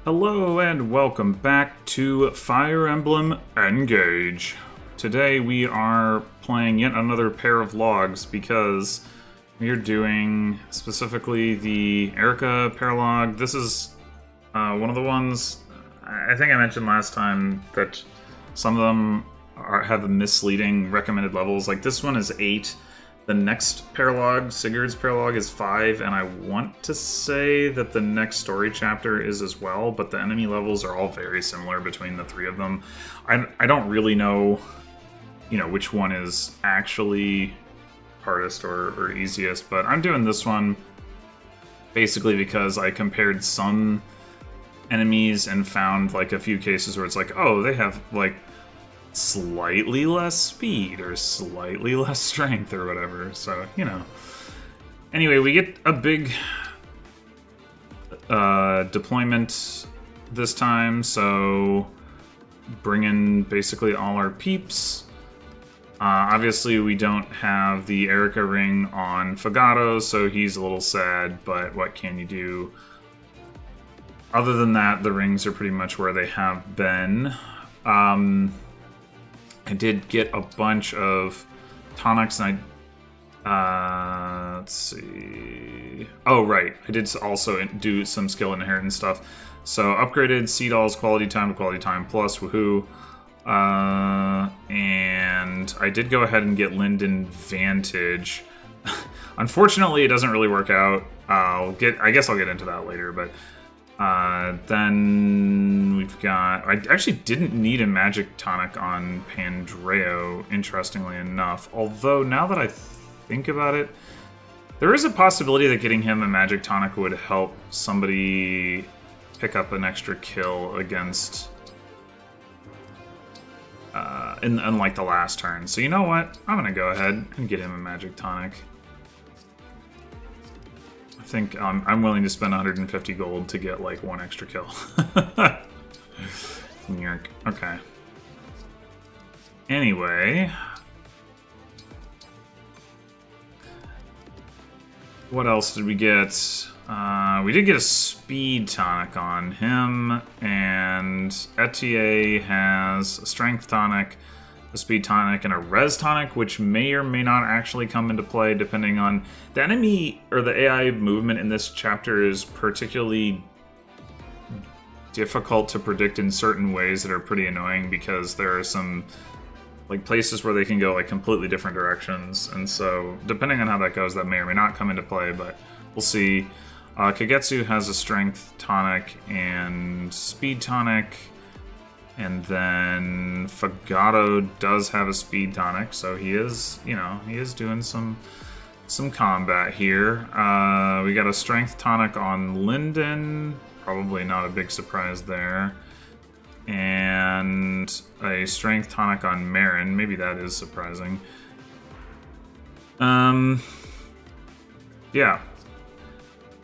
Hello and welcome back to Fire Emblem Engage. Today we are playing yet another pair of logs because we are doing specifically the Erica Paralogue. This is one of the ones, I think I mentioned last time that some of them have misleading recommended levels. Like this one is 8. The next Paralogue, Sigurd's Paralogue, is 5, and I want to say that the next story chapter is as well, but the enemy levels are all very similar between the three of them. I don't really know, which one is actually hardest or easiest, but I'm doing this one basically because I compared some enemies and found like a few cases where it's like, oh, they have like slightly less speed or slightly less strength or whatever, so anyway, we get a big deployment this time, so bring in basically all our peeps. Obviously we don't have the Erica ring on Fagato, so he's a little sad, but what can you do? Other than that, the rings are pretty much where they have been. I did get a bunch of tonics, and let's see. Oh, right. I did also do some skill inheritance stuff. So, upgraded Seedall's quality time to quality time plus, woohoo. And I did go ahead and get Linden Vantage. Unfortunately, it doesn't really work out. I guess I'll get into that later, but then we've got... I actually didn't need a magic tonic on Pandreo, interestingly enough. Although, now that I think about it, there is a possibility that getting him a magic tonic would help somebody pick up an extra kill against... in like the last turn. So you know what? I'm gonna go ahead and get him a magic tonic. I think I'm willing to spend 150 gold to get like one extra kill. Okay. Anyway, what else did we get? We did get a speed tonic on him, and Etier has a strength tonic, a speed tonic, and a res tonic, which may or may not actually come into play depending on the enemy, or the AI movement in this chapter is particularly difficult to predict in certain ways that are pretty annoying, because there are some like places where they can go like completely different directions, and so depending on how that goes, that may or may not come into play, but we'll see. Kagetsu has a strength tonic and speed tonic. And then Fagato does have a speed tonic, so he is, he is doing some combat here. We got a strength tonic on Linden, probably not a big surprise there. And a strength tonic on Marin, maybe that is surprising. Yeah.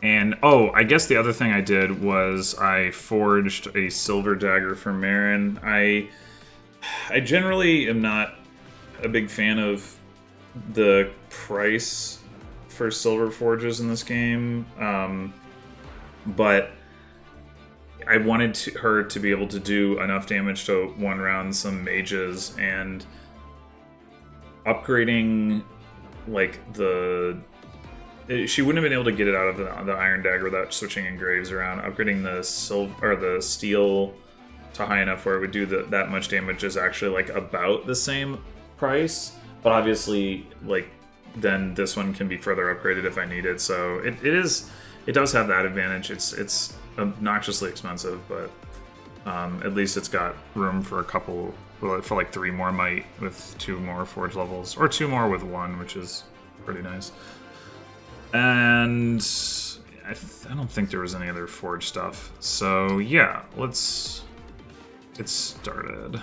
And, oh, I guess the other thing I did was I forged a silver dagger for Marin. I generally am not a big fan of the price for silver forges in this game, but I wanted her to be able to do enough damage to one-round some mages, and upgrading, like, she wouldn't have been able to get it out of the iron dagger without switching engraves around. Upgrading the steel to high enough where it would do that much damage is actually like about the same price, but obviously like then this one can be further upgraded if I need it. So it does have that advantage. It's obnoxiously expensive, but at least it's got room for a couple, for like 3 more might with 2 more forge levels, or 2 more with 1, which is pretty nice. And I don't think there was any other forge stuff. So yeah, let's get started.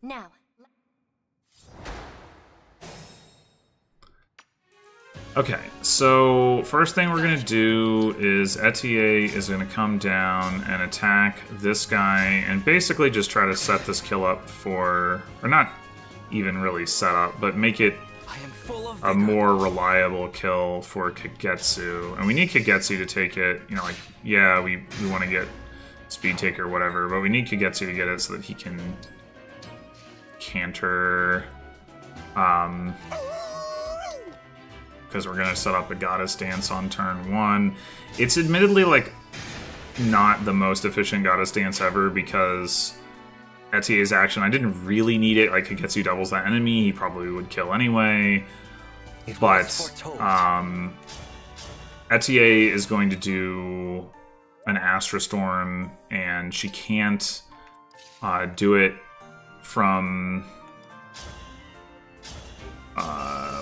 Now. Okay, so first thing we're gonna do is Etier is gonna come down and attack this guy and basically just try to set this kill up for, or not even really set up, but make it a more reliable kill for Kagetsu. And we need Kagetsu to take it, you know, like, yeah, we want to get Speed Taker or whatever, but we need Kagetsu to get it so that he can canter. Because we're going to set up a Goddess Dance on turn 1. It's admittedly, like, not the most efficient Goddess Dance ever, because Etie's action, I didn't really need it. Like, Kagetsu doubles that enemy, he probably would kill anyway. But, Etie is going to do an Astra Storm, and she can't do it from...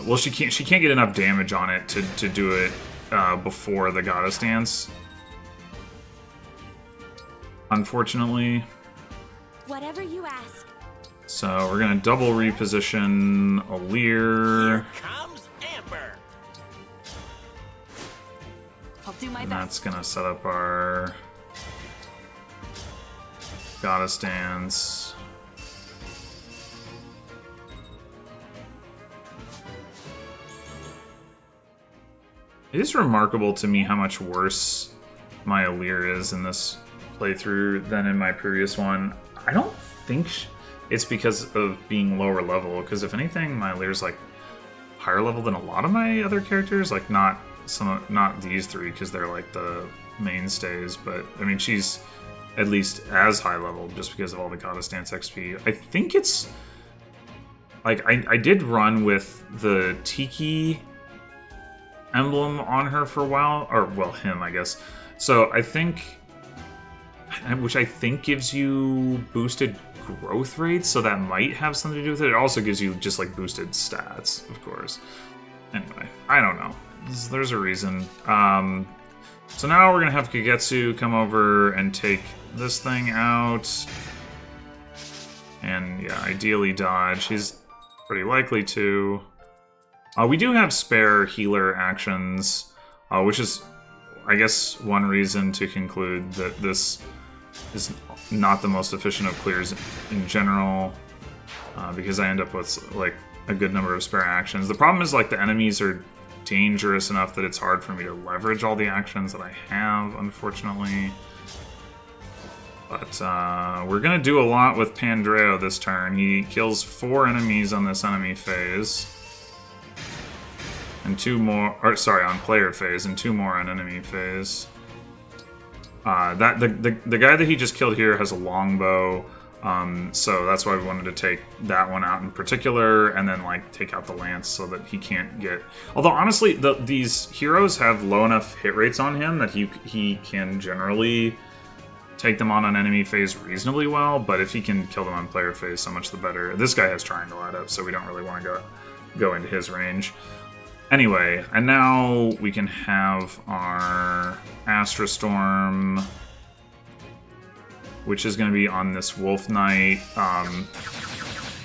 well, she can't get enough damage on it to do it before the Goddess Dance. Unfortunately. Whatever you ask. So we're gonna double reposition Alir. Here comes Amber. I'll do my And best. that's gonna set up our Goddess Dance. It is remarkable to me how much worse my Alir is in this playthrough than in my previous one. I don't think it's because of being lower level, because if anything, my Alir's like higher level than a lot of my other characters. Like not these three, because they're like the mainstays, but I mean she's at least as high level just because of all the Goddess Dance XP. I think it's like I did run with the Tiki emblem on her for a while, or well, him, I guess. So I think, which I think gives you boosted growth rates, so that might have something to do with it. It also gives you just like boosted stats, of course. Anyway, I don't know. There's a reason. So now we're gonna have Kagetsu come over and take this thing out, and yeah, ideally dodge. He's pretty likely to. We do have spare healer actions, which is, I guess, one reason to conclude that this is not the most efficient of clears in general, because I end up with like a good number of spare actions. The problem is like the enemies are dangerous enough that it's hard for me to leverage all the actions that I have, unfortunately. But we're going to do a lot with Pandreo this turn. He kills 4 enemies on this enemy phase. And 2 more, or sorry, on player phase, and 2 more on enemy phase. The guy that he just killed here has a longbow, so that's why we wanted to take that one out in particular, and then like take out the lance so that he can't get. Although honestly, these heroes have low enough hit rates on him that he can generally take them on enemy phase reasonably well. But if he can kill them on player phase, so much the better. This guy has triangle out up, so we don't really want to go into his range. Anyway, and now we can have our Astra Storm, which is going to be on this Wolf Knight.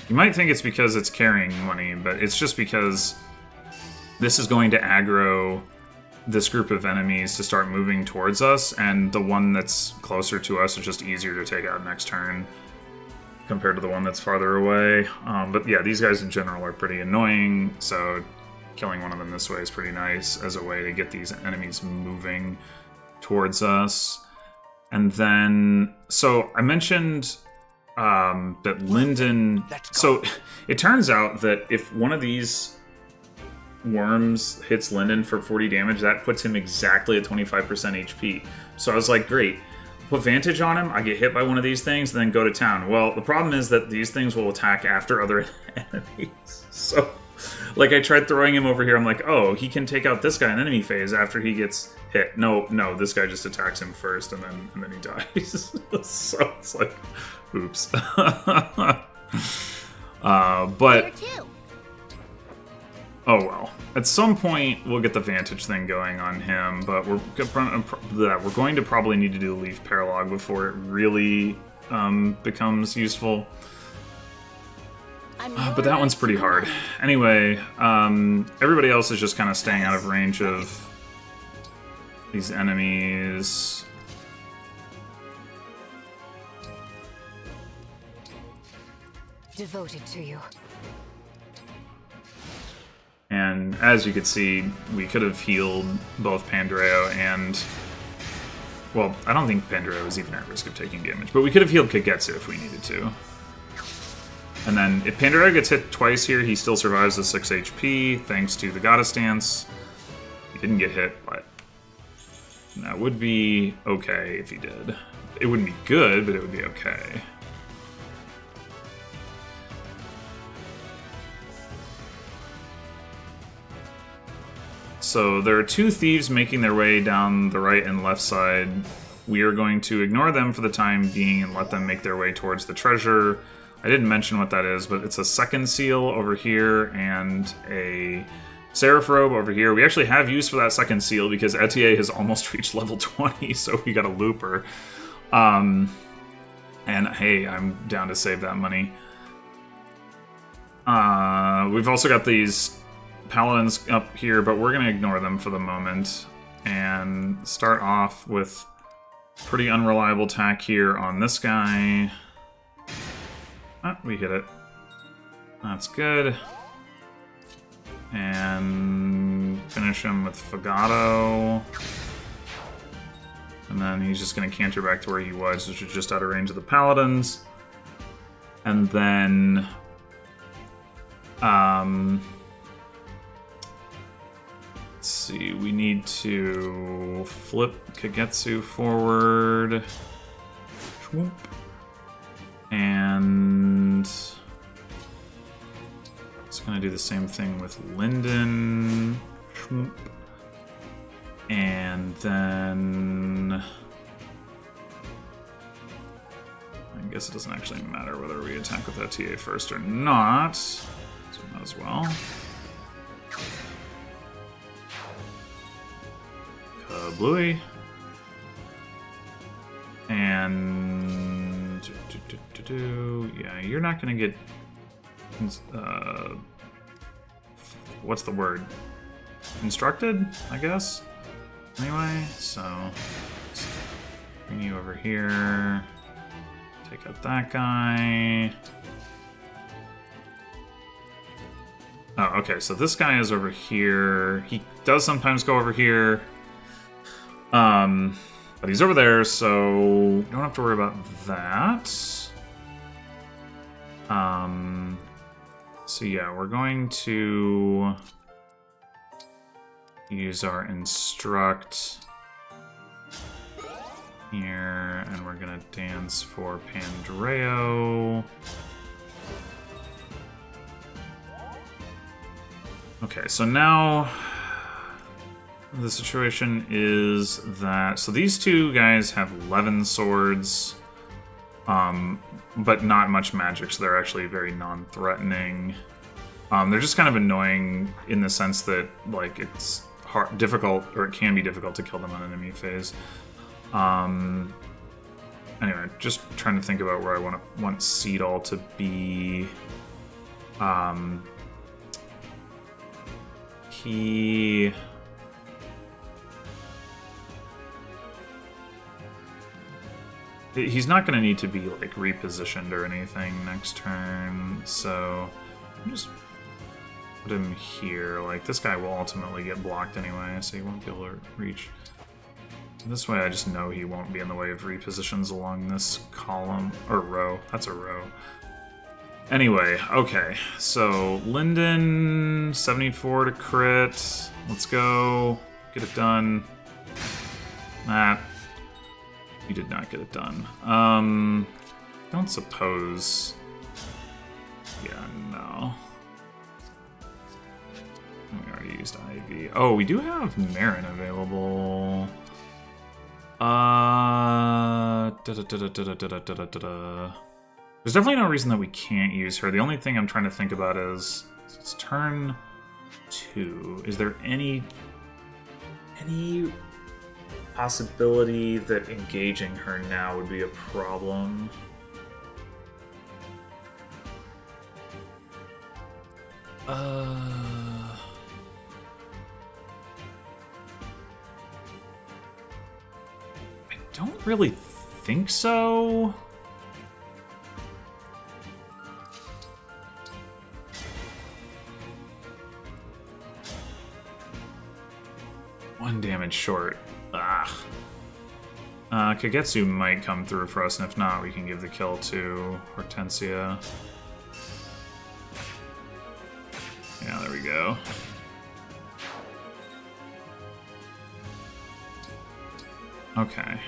You might think it's because it's carrying money, but it's just because this is going to aggro this group of enemies to start moving towards us, and the one that's closer to us is just easier to take out next turn compared to the one that's farther away. But yeah, these guys in general are pretty annoying, so killing one of them this way is pretty nice as a way to get these enemies moving towards us. And then, so I mentioned that Linden... So it turns out that if one of these worms hits Linden for 40 damage, that puts him exactly at 25% HP. So I was like, great. Put Vantage on him, I get hit by one of these things, and then go to town. Well, the problem is that these things will attack after other enemies. So... like, I tried throwing him over here, I'm like, oh, he can take out this guy in enemy phase after he gets hit. No, this guy just attacks him first, and then he dies. So it's like, oops. But... oh well. At some point, we'll get the Vantage thing going on him, but we're going to probably need to do the Leaf Paralogue before it really becomes useful. But that one's pretty hard. Anyway, everybody else is just kind of staying out of range of these enemies. Devoted to you. And as you could see, we could have healed both Pandreo and... Well, I don't think Pandreo was even at risk of taking damage, but we could have healed Kagetsu if we needed to. And then if Pandreo gets hit twice here, he still survives the 6 HP, thanks to the Goddess Dance. He didn't get hit, but that would be okay if he did. It wouldn't be good, but it would be okay. So there are two thieves making their way down the right and left side. We are going to ignore them for the time being and let them make their way towards the treasure. I didn't mention what that is, but it's a second seal over here and a Seraph Robe over here. We actually have use for that second seal because Etier has almost reached level 20, so we got a looper. And hey, I'm down to save that money. We've also got these Paladins up here, but we're going to ignore them for the moment and start off with pretty unreliable attack here on this guy. Ah, we hit it. That's good. And finish him with Fagato. And then he's just going to canter back to where he was, which was just out of range of the Paladins. And then... let's see, we need to flip Kagetsu forward. Shwoop. And it's going to do the same thing with Linden. Shwoop. And then I guess it doesn't actually matter whether we attack with that TA first or not, so might as well. Kablooey. And yeah, you're not gonna get what's the word? Instructed, I guess. Anyway, so let's bring you over here. Take out that guy. Oh, okay, so this guy is over here. He does sometimes go over here. But he's over there, so you don't have to worry about that. So yeah, we're going to use our instruct here, and we're gonna dance for Pandreo. Okay, so now the situation is that... So these two guys have 11 swords, but not much magic, so they're actually very non-threatening. They're just kind of annoying in the sense that, like, it's difficult, or it can be difficult to kill them on enemy phase. Anyway, just trying to think about where I want Seedall to be. He's not going to need to be, like, repositioned or anything next turn, so I'll just put him here. Like, this guy will ultimately get blocked anyway, so he won't be able to reach. This way I just know he won't be in the way of repositions along this column, or row. That's a row. Anyway, okay, so Linden, 74 to crit. Let's go. Get it done. That. You did not get it done. Don't suppose... Yeah, no. We already used Ivy. Oh, we do have Marin available. There's definitely no reason that we can't use her. The only thing I'm trying to think about is... It's turn 2. Is there any possibility that engaging her now would be a problem? I don't really think so. damage short. Ugh. Kagetsu might come through for us, and if not, we can give the kill to Hortensia. Yeah, there we go. Okay.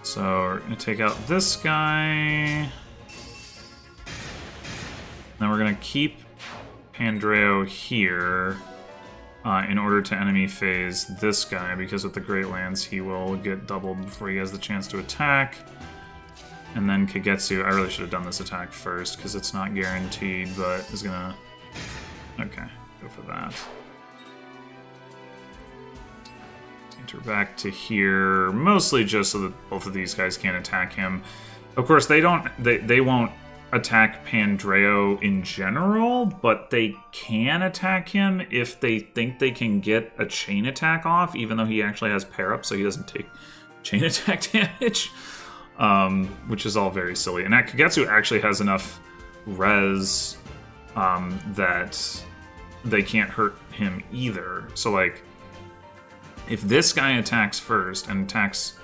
So we're gonna take out this guy. Then we're gonna keep Pandreo here in order to enemy phase this guy, because with the Great Lands he will get doubled before he has the chance to attack. And then Kagetsu, I really should have done this attack first because it's not guaranteed, but is gonna... Okay, go for that. Enter back to here, mostly just so that both of these guys can't attack him. Of course, they won't attack Pandreo in general, but they can attack him if they think they can get a chain attack off, even though he actually has pair up, so he doesn't take chain attack damage, which is all very silly. And Kagetsu actually has enough res that they can't hurt him either. So, like, if this guy attacks first and attacks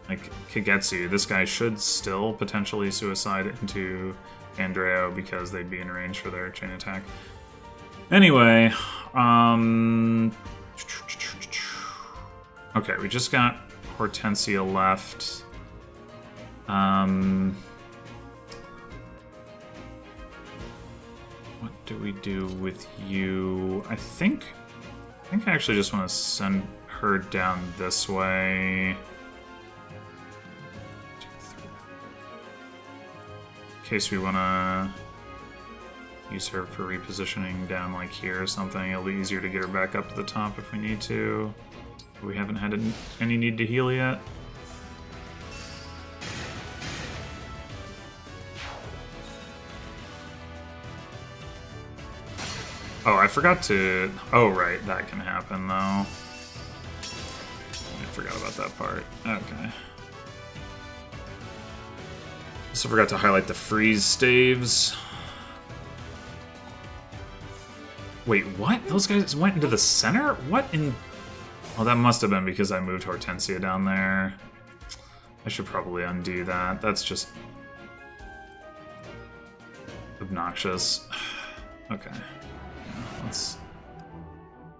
like Kagetsu, this guy should still potentially suicide into Pandreo because they'd be in range for their chain attack. Anyway, okay, we just got Hortensia left. What do we do with you? I think I actually just want to send her down this way. In case we want to use her for repositioning down like here or something. It'll be easier to get her back up to the top if we need to. We haven't had any need to heal yet. Oh, I forgot to... Oh, right, that can happen, though. I forgot about that part. Okay. Also forgot to highlight the freeze staves. Wait, what? Those guys went into the center? What in... Oh, that must have been because I moved Hortensia down there. I should probably undo that. That's just... obnoxious. Okay.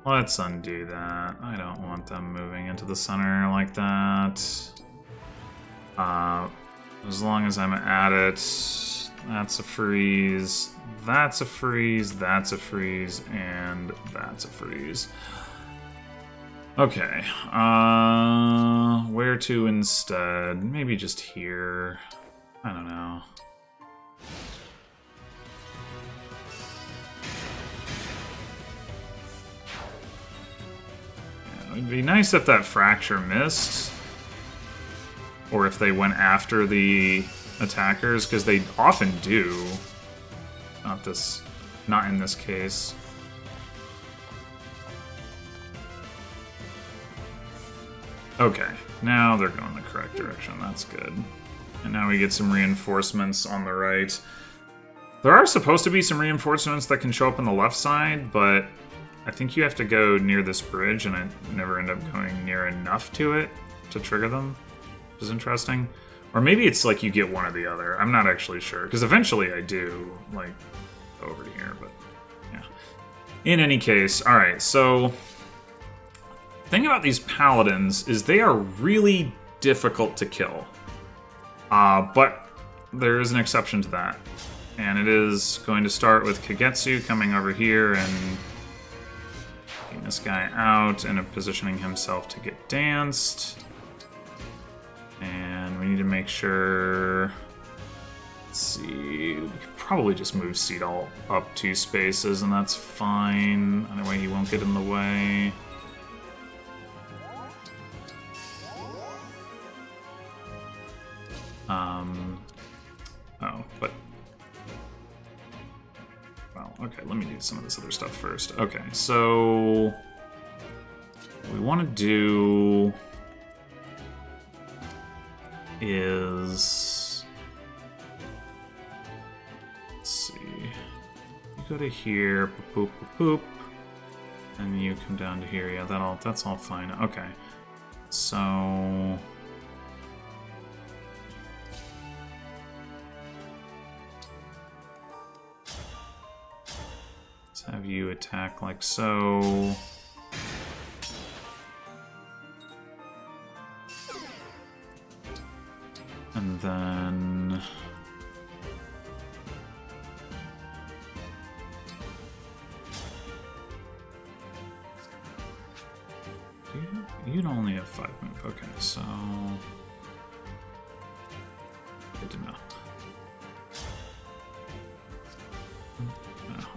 Let's undo that. I don't want them moving into the center like that. As long as I'm at it, that's a freeze, that's a freeze, that's a freeze, and that's a freeze. Okay, where to instead? Maybe just here. I don't know. It'd be nice if that fracture missed, or if they went after the attackers, because they often do. Not in this case. Okay, now they're going the correct direction. That's good. And now we get some reinforcements on the right. There are supposed to be some reinforcements that can show up on the left side, but I think you have to go near this bridge, and I never end up going near enough to it to trigger them, which is interesting. Or maybe it's like you get one or the other. I'm not actually sure, because eventually I do, like, go over here, but yeah. In any case, alright, so the thing about these paladins is they are really difficult to kill. But there is an exception to that. And it is going to start with Kagetsu coming over here and getting this guy out and positioning himself to get danced. And we need to make sure... Let's see... We could probably just move Seedall up 2 spaces, and that's fine. Anyway, he won't get in the way. Oh, but... Well, okay, let me do some of this other stuff first. Okay, so... What we want to do... is... Let's see... You go to here, poop, poop, poop. And you come down to here. Yeah, that's all fine. Okay. So let's have you attack like so. And then you'd only have 5 move. Okay, so good to know.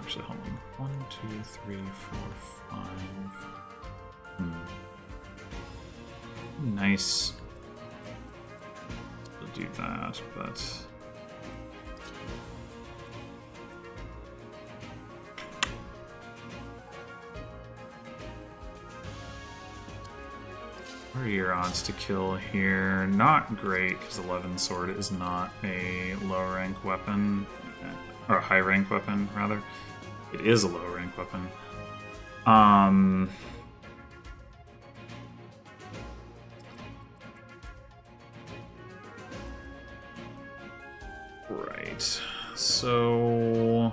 Actually, hold on. 1, 2, 3, 4, 5. Nice. We'll do that, but what are your odds to kill here? Not great, because 11 sword is not a low rank weapon, or a high rank weapon, rather. It is a low rank weapon. Right. So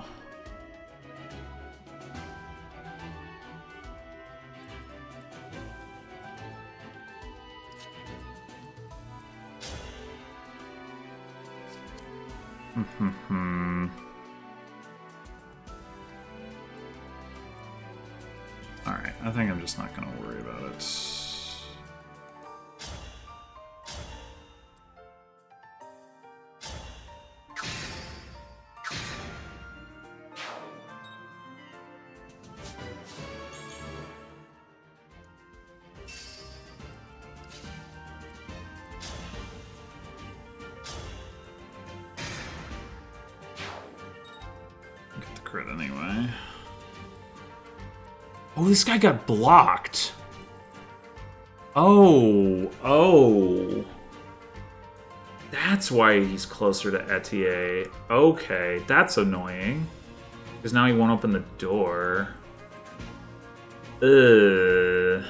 Alright, I think I'm just not going to worry about it. Get the crit anyway. Oh, this guy got blocked. Oh. That's why he's closer to Etier. Okay, that's annoying. Because now he won't open the door. Ugh.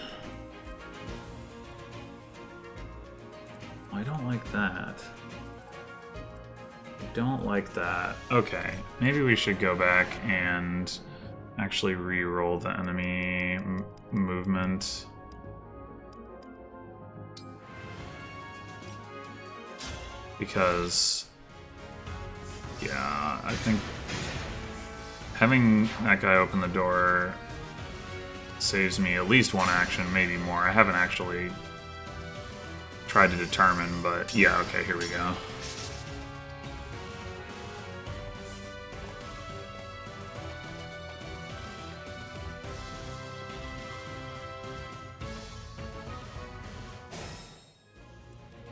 I don't like that. I don't like that. Okay, maybe we should go back and actually re-roll the enemy movement. Because, yeah, I think having that guy open the door saves me at least one action, maybe more. I haven't actually tried to determine, but yeah, okay, here we go.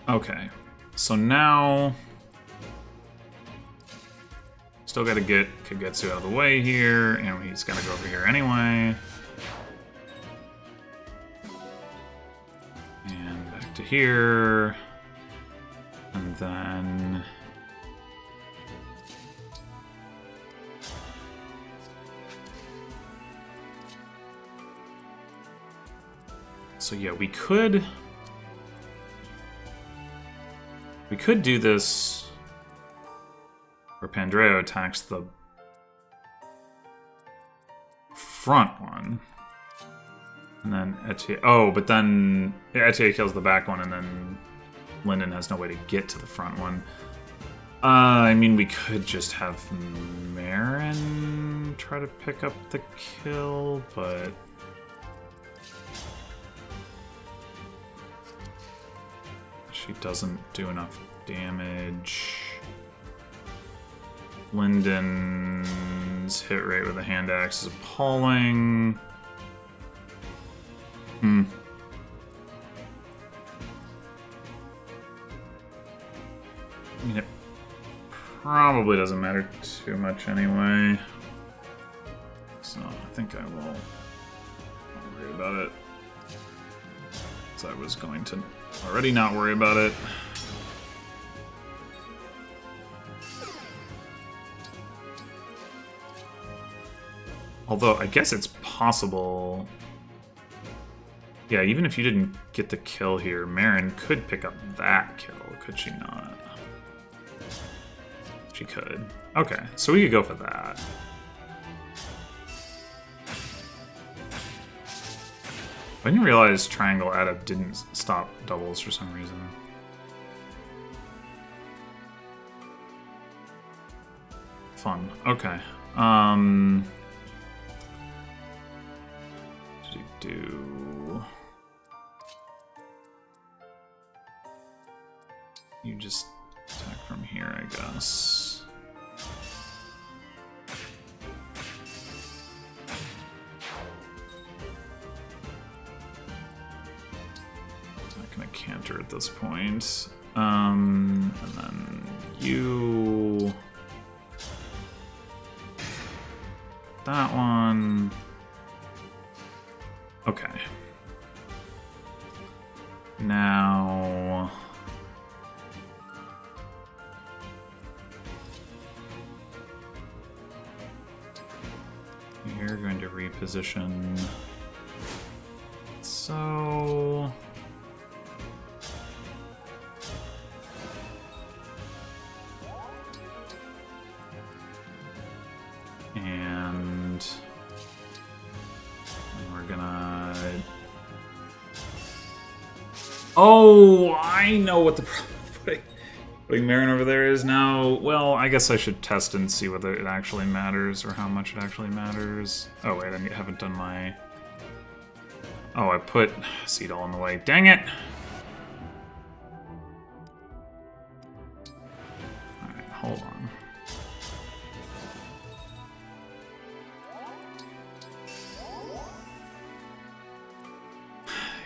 Okay, so now still got to get Kagetsu out of the way here, and he's gonna go over here anyway. And back to here, and then so yeah, we could do this where Pandreo attacks the front one. And then Etier... Oh, but then Etier kills the back one, and then Linden has no way to get to the front one. I mean, we could just have Marin try to pick up the kill, but she doesn't do enough damage. Linden's hit rate with a hand axe is appalling. I mean, it probably doesn't matter too much anyway. So I think I will not worry about it. So I was going to already not worry about it. Although, I guess it's possible. Yeah, even if you didn't get the kill here, Marin could pick up that kill, could she not? She could. Okay, so we could go for that. I didn't realize triangle add-up didn't stop doubles for some reason. Fun. Okay. You just attack from here, I guess. I'm not gonna counter at this point. And then you... That one... Okay. Now... You're going to reposition... So... And we're gonna... Oh, I know what the problem with putting Marin over there is now. Well, I guess I should test and see whether it actually matters or how much it actually matters. Oh wait, I haven't done my... Oh, I put Seed all in the way. Dang it! Alright, hold on.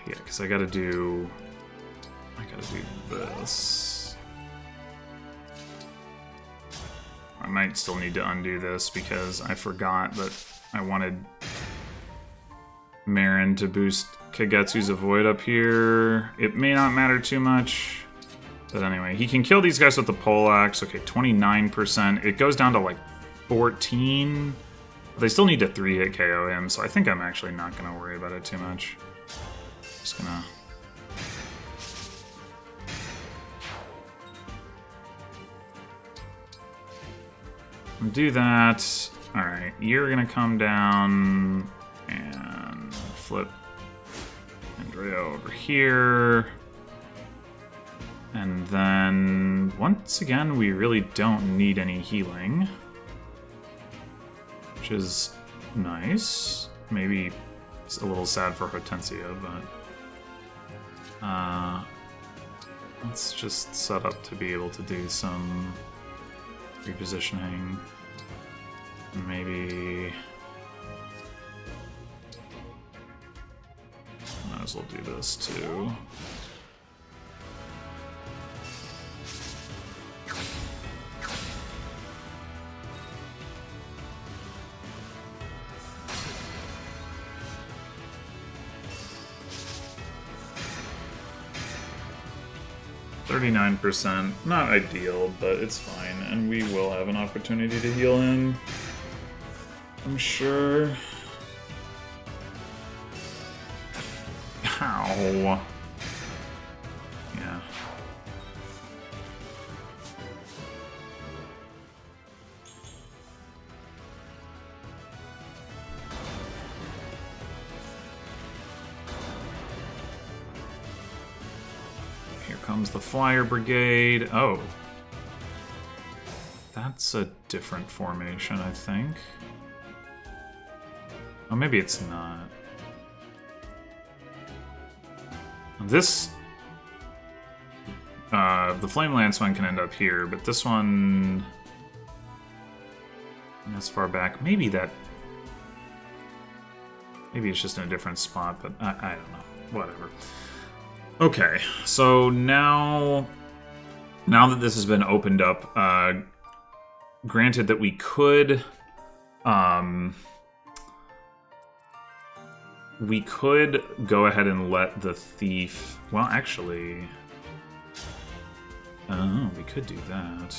Yeah, because I gotta do this. I might still need to undo this because I forgot that I wanted Marin to boost Kagetsu's Avoid up here. It may not matter too much. But anyway, he can kill these guys with the poleaxe. Okay, 29%. It goes down to like 14. But they still need to 3-hit KO him, so I think I'm actually not going to worry about it too much. Just gonna... do that. Alright, you're gonna come down and flip Andrea over here. And then, once again, we really don't need any healing. Which is nice. Maybe it's a little sad for Hortensia, but... let's just set up to be able to do some repositioning. Maybe... might as well do this too. %, not ideal, but it's fine, and we will have an opportunity to heal him, I'm sure. Ow. Yeah. Comes the Flyer Brigade. Oh. That's a different formation, I think. Oh, maybe it's not. This... the Flame Lance one can end up here, but this one... as far back. Maybe that... maybe it's just in a different spot, but I don't know. Whatever. Okay, so now that this has been opened up, granted that we could go ahead and let the thief, well, actually, oh, we could do that.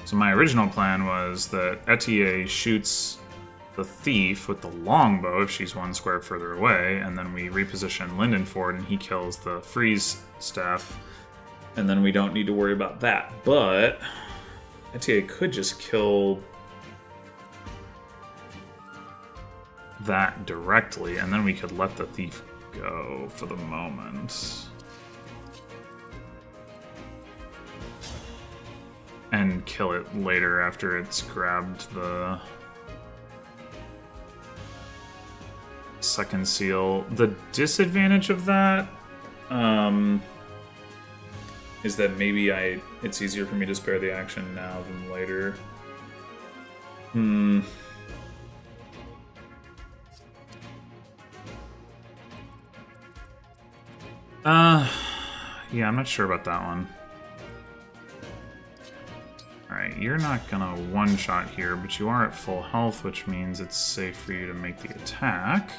So my original plan was that Etier shoots the thief with the longbow if she's 1 square further away, and then we reposition Lindenford and he kills the freeze staff, and then we don't need to worry about that. But Etier could just kill that directly, and then we could let the thief go for the moment. And kill it later after it's grabbed the second seal. The disadvantage of that is that maybe it's easier for me to spare the action now than later. Yeah, I'm not sure about that one. Alright, you're not gonna one-shot here, but you are at full health, which means it's safe for you to make the attack.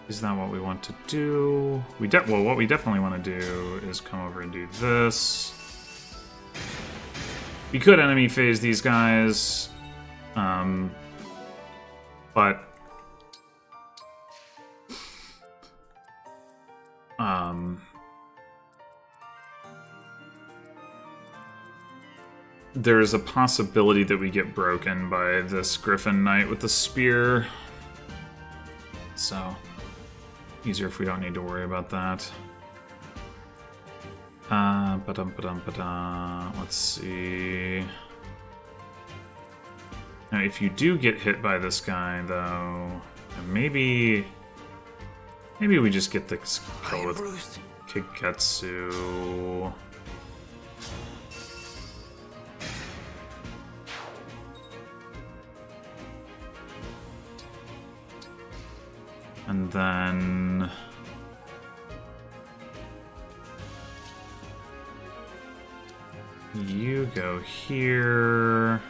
Is that what we want to do? Well, what we definitely want to do is come over and do this. We could enemy phase these guys, but there's a possibility that we get broken by this Griffin Knight with the spear. So, easier if we don't need to worry about that. Let's see. Now, if you do get hit by this guy, though, maybe we just get the kill with Kiketsu. And then you go here.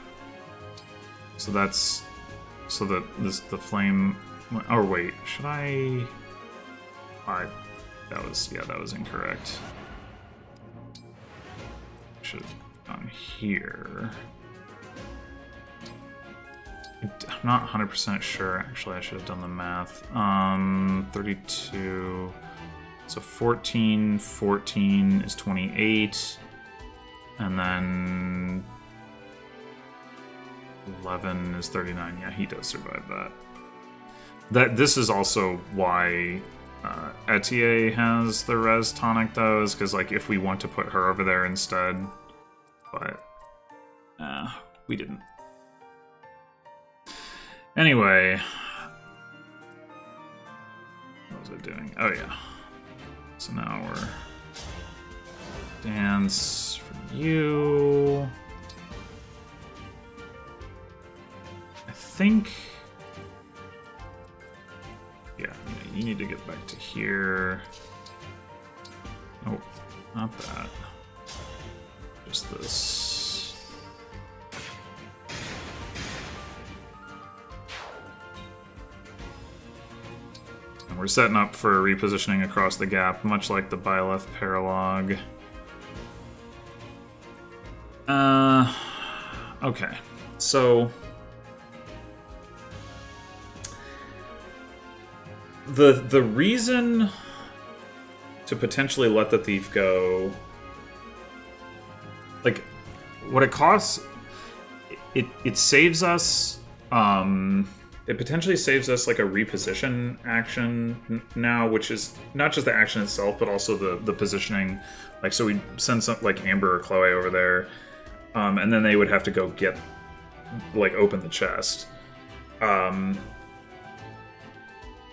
So that's the flame. Oh wait, should I? That was incorrect. Should have gone here. I'm not 100% sure. Actually, I should have done the math. 32. So 14 is 28. And then 11 is 39. Yeah, he does survive that. This is also why Etier has the res tonic, though, is because, like, if we want to put her over there instead. But we didn't. Anyway, what was I doing? Oh yeah. So now we're dance for you. I think. Yeah, you need to get back to here. Nope, not that. Just this. We're setting up for repositioning across the gap, much like the Byleth Paralogue. Okay, so the reason to potentially let the thief go, like, what it costs, it saves us. It potentially saves us like a reposition action now, which is not just the action itself, but also the positioning. Like, so we send some like Amber or Chloe over there, and then they would have to go get, like, open the chest.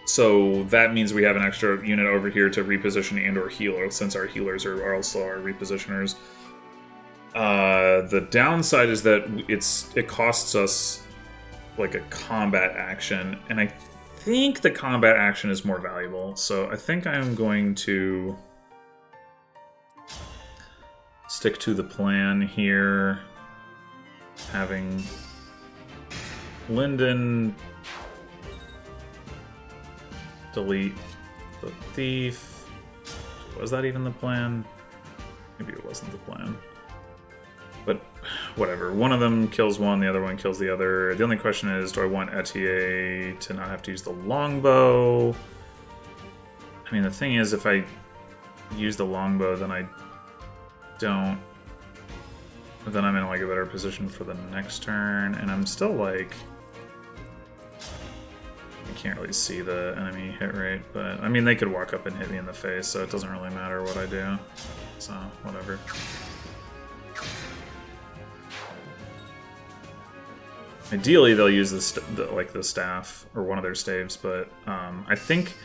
So that means we have an extra unit over here to reposition and or heal, since our healers are also our repositioners. The downside is that it costs us like a combat action, and I think the combat action is more valuable, so I think I'm going to stick to the plan here, having Linden delete the thief. Was that even the plan? Maybe it wasn't the plan. But whatever. One of them kills one, the other one kills the other. The only question is, do I want Etier to not have to use the longbow? I mean, the thing is, if I use the longbow, then I don't... Then I'm in like a better position for the next turn, and I'm still like... I can't really see the enemy hit rate, but I mean, they could walk up and hit me in the face, so it doesn't really matter what I do. So, whatever. Ideally, they'll use the staff, or one of their staves, but I think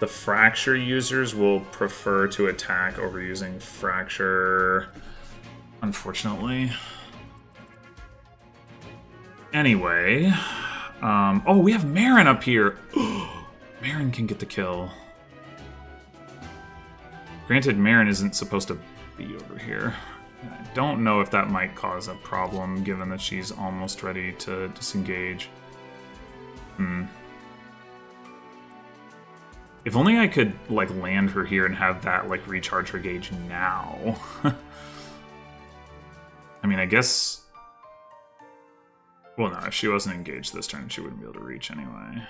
the Fracture users will prefer to attack over using Fracture, unfortunately. Anyway, oh, we have Marin up here! Marin can get the kill. Granted, Marin isn't supposed to be over here. I don't know if that might cause a problem, given that she's almost ready to disengage. If only I could, like, land her here and have that, like, recharge her gauge now. I mean, I guess... Well, no, if she wasn't engaged this turn, she wouldn't be able to reach anyway.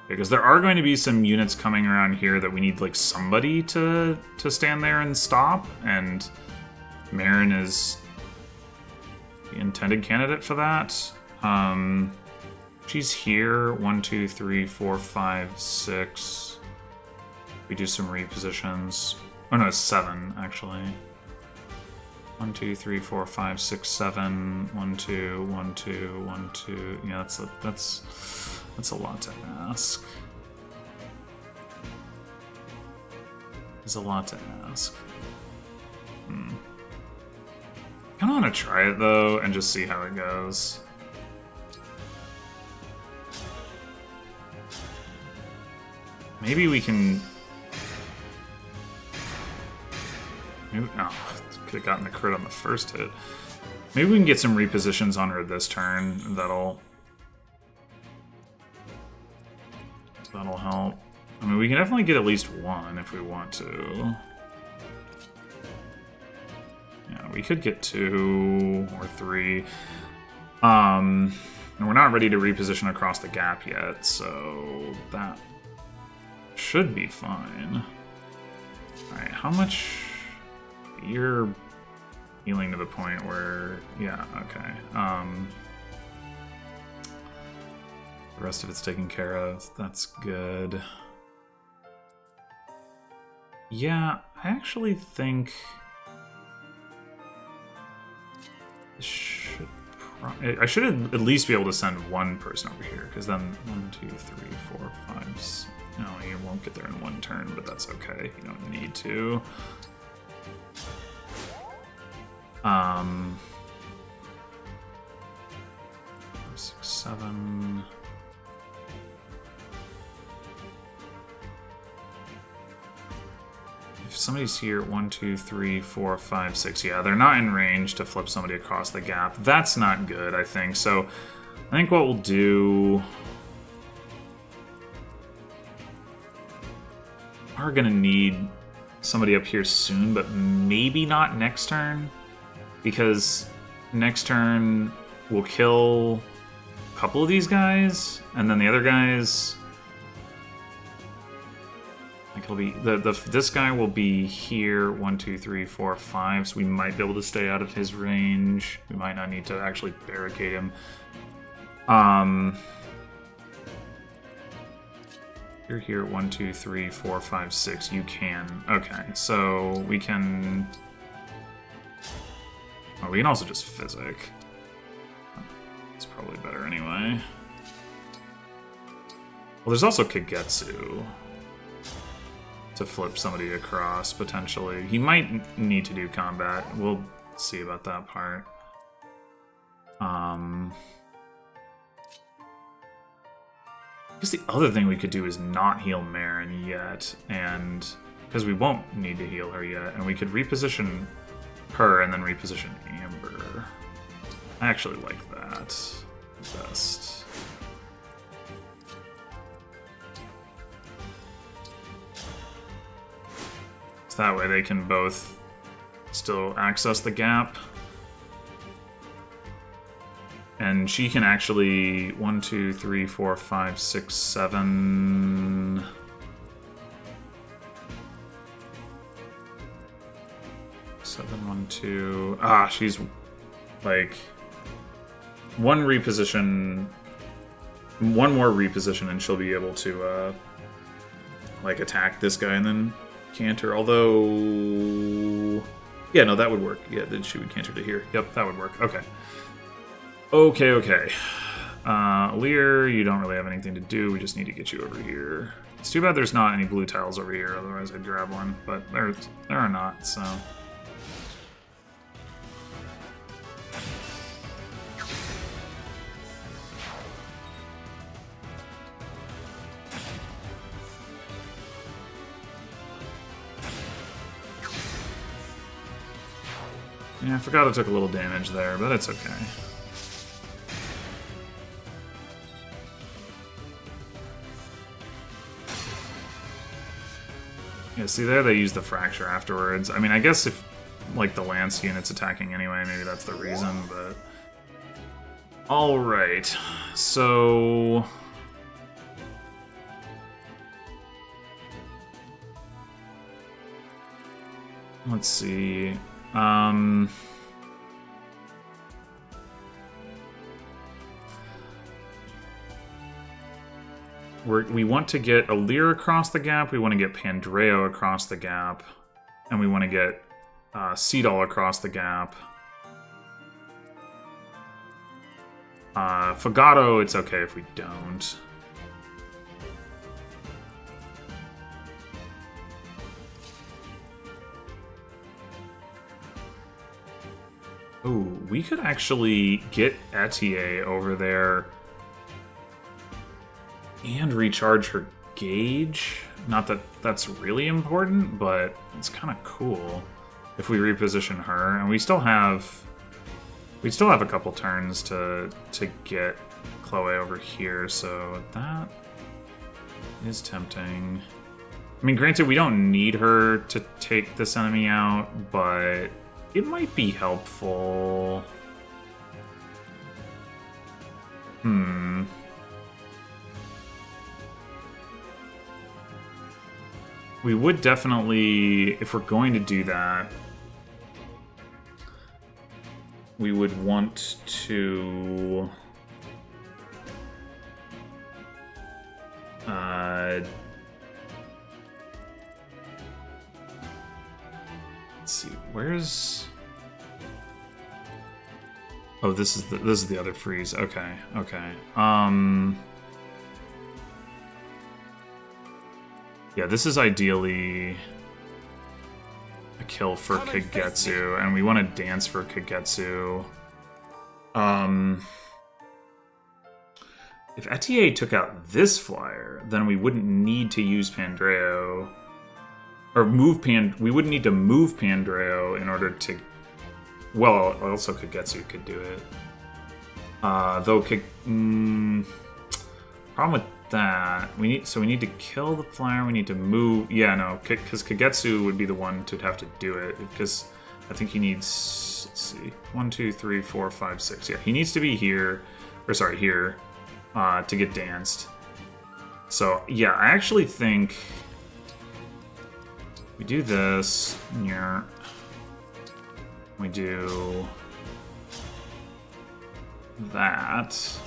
Because there are going to be some units coming around here that we need, like, somebody to stand there and stop, and Marin is the intended candidate for that. She's here. 1, 2, 3, 4, 5, 6. We do some repositions. Oh no, it's 7, actually. 1, 2, 3, 4, 5, 6, 7. 1, 2, 1, 2, 1, 2. Yeah, that's a lot to ask. It's a lot to ask. I kind of want to try it, though, and just see how it goes. Maybe we can... Maybe... Oh, could have gotten the crit on the first hit. Maybe we can get some repositions on her this turn. That'll help. I mean, we can definitely get at least one if we want to. Yeah, we could get 2 or 3. And we're not ready to reposition across the gap yet, so that should be fine. Alright, how much... You're healing to the point where... Yeah, okay. The rest of it's taken care of. That's good. Yeah, I actually think... I should at least be able to send one person over here, because then 1, 2, 3, 4, 5... No, you won't get there in one turn, but that's okay. You don't need to. 6, 7... If somebody's here, 1, 2, 3, 4, 5, 6. Yeah, they're not in range to flip somebody across the gap. That's not good, I think. So, I think what we'll do... We're gonna need somebody up here soon, but maybe not next turn. Because next turn we'll kill a couple of these guys, and then the other guys... Like he'll be this guy will be here 1, 2, 3, 4, 5, so we might be able to stay out of his range. We might not need to actually barricade him. You're here 1, 2, 3, 4, 5, 6. You can. Okay, so we can. Oh, we can also just physic. It's probably better anyway. Well, there's also Kagetsu to flip somebody across, potentially. He might need to do combat. We'll see about that part. I guess the other thing we could do is not heal Marin yet, and because we won't need to heal her yet, and we could reposition her and then reposition Amber. I actually like that best. So that way they can both still access the gap. And she can actually 1, 2, 3, 4, 5, 6, 7. Seven, 1, 2. Ah, she's like one reposition, one more reposition, and she'll be able to like attack this guy and then canter. Although, yeah, no, that would work. Yeah, then she would canter to here. Yep, that would work. Okay. Okay. Lear, you don't really have anything to do. We just need to get you over here. It's too bad there's not any blue tiles over here. Otherwise, I'd grab one. But there are not. So. Yeah, I forgot I took a little damage there, but it's okay. Yeah, see there, they use the fracture afterwards. I mean, I guess if, like, the lance unit's attacking anyway, maybe that's the reason, but... Alright, so... Let's see... we want to get Alir across the gap, we want to get Pandreo across the gap, and we want to get Seedal across the gap. Fagato, it's okay if we don't. Ooh, we could actually get Etier over there and recharge her gauge. Not that that's really important, but it's kind of cool if we reposition her. And we still have a couple turns to get Chloe over here, so that is tempting. I mean, granted, we don't need her to take this enemy out, but it might be helpful. We would definitely, if we're going to do that, we would want to... let's see, where's... Oh, this is the other freeze. Okay. Yeah, this is ideally a kill for Kagetsu, and we want to dance for Kagetsu. If Etier took out this flyer, then we wouldn't need to use Pandreo. Or we wouldn't need to move Pandreo in order to... Well, also Kagetsu could do it. Though, problem with that, we need to kill the flyer, we need to move... Yeah, no, because Kagetsu would be the one to have to do it, because I think he needs... Let's see, 1, 2, 3, 4, 5, 6. Yeah, he needs to be here, or sorry, here, to get danced. So, yeah, I actually think... We do this, yeah. We do that.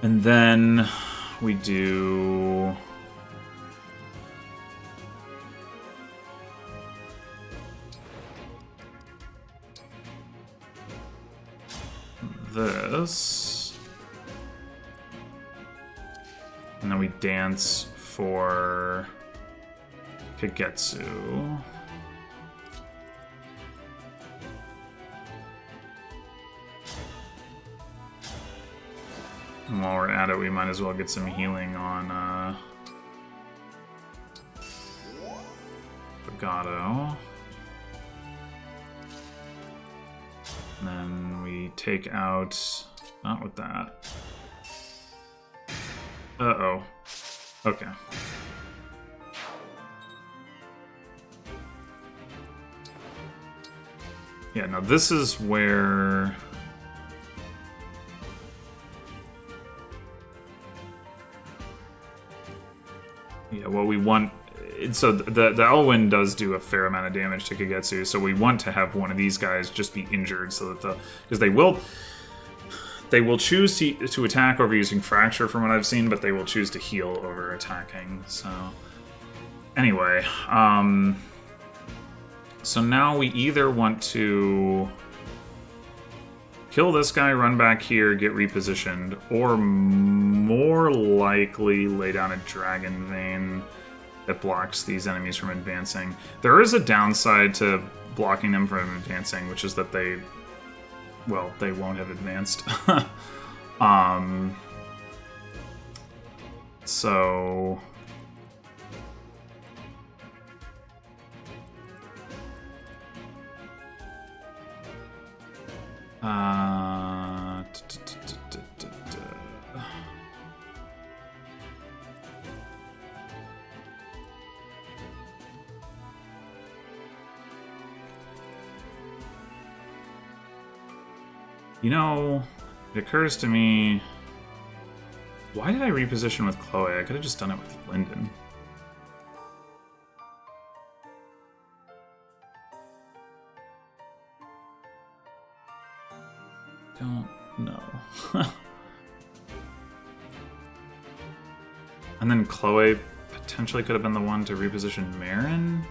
And then we do this. And then we dance for Kagetsu. And while we're at it, we might as well get some healing on Fagato. And then we take out... Not with that. Uh-oh. Okay. Yeah, now this is where... Yeah, what we want... So the Elwyn does do a fair amount of damage to Kagetsu, so we want to have one of these guys just be injured so that because they will choose to attack over using Fracture from what I've seen, but they will choose to heal over attacking, so... Anyway, so now we either want to kill this guy, run back here, get repositioned, or more likely lay down a Dragon Vein that blocks these enemies from advancing. There is a downside to blocking them from advancing, which is that they won't have advanced. So... You know, it occurs to me... Why did I reposition with Chloe? I could have just done it with Lyndon. Don't know. And then Chloe potentially could have been the one to reposition Marin?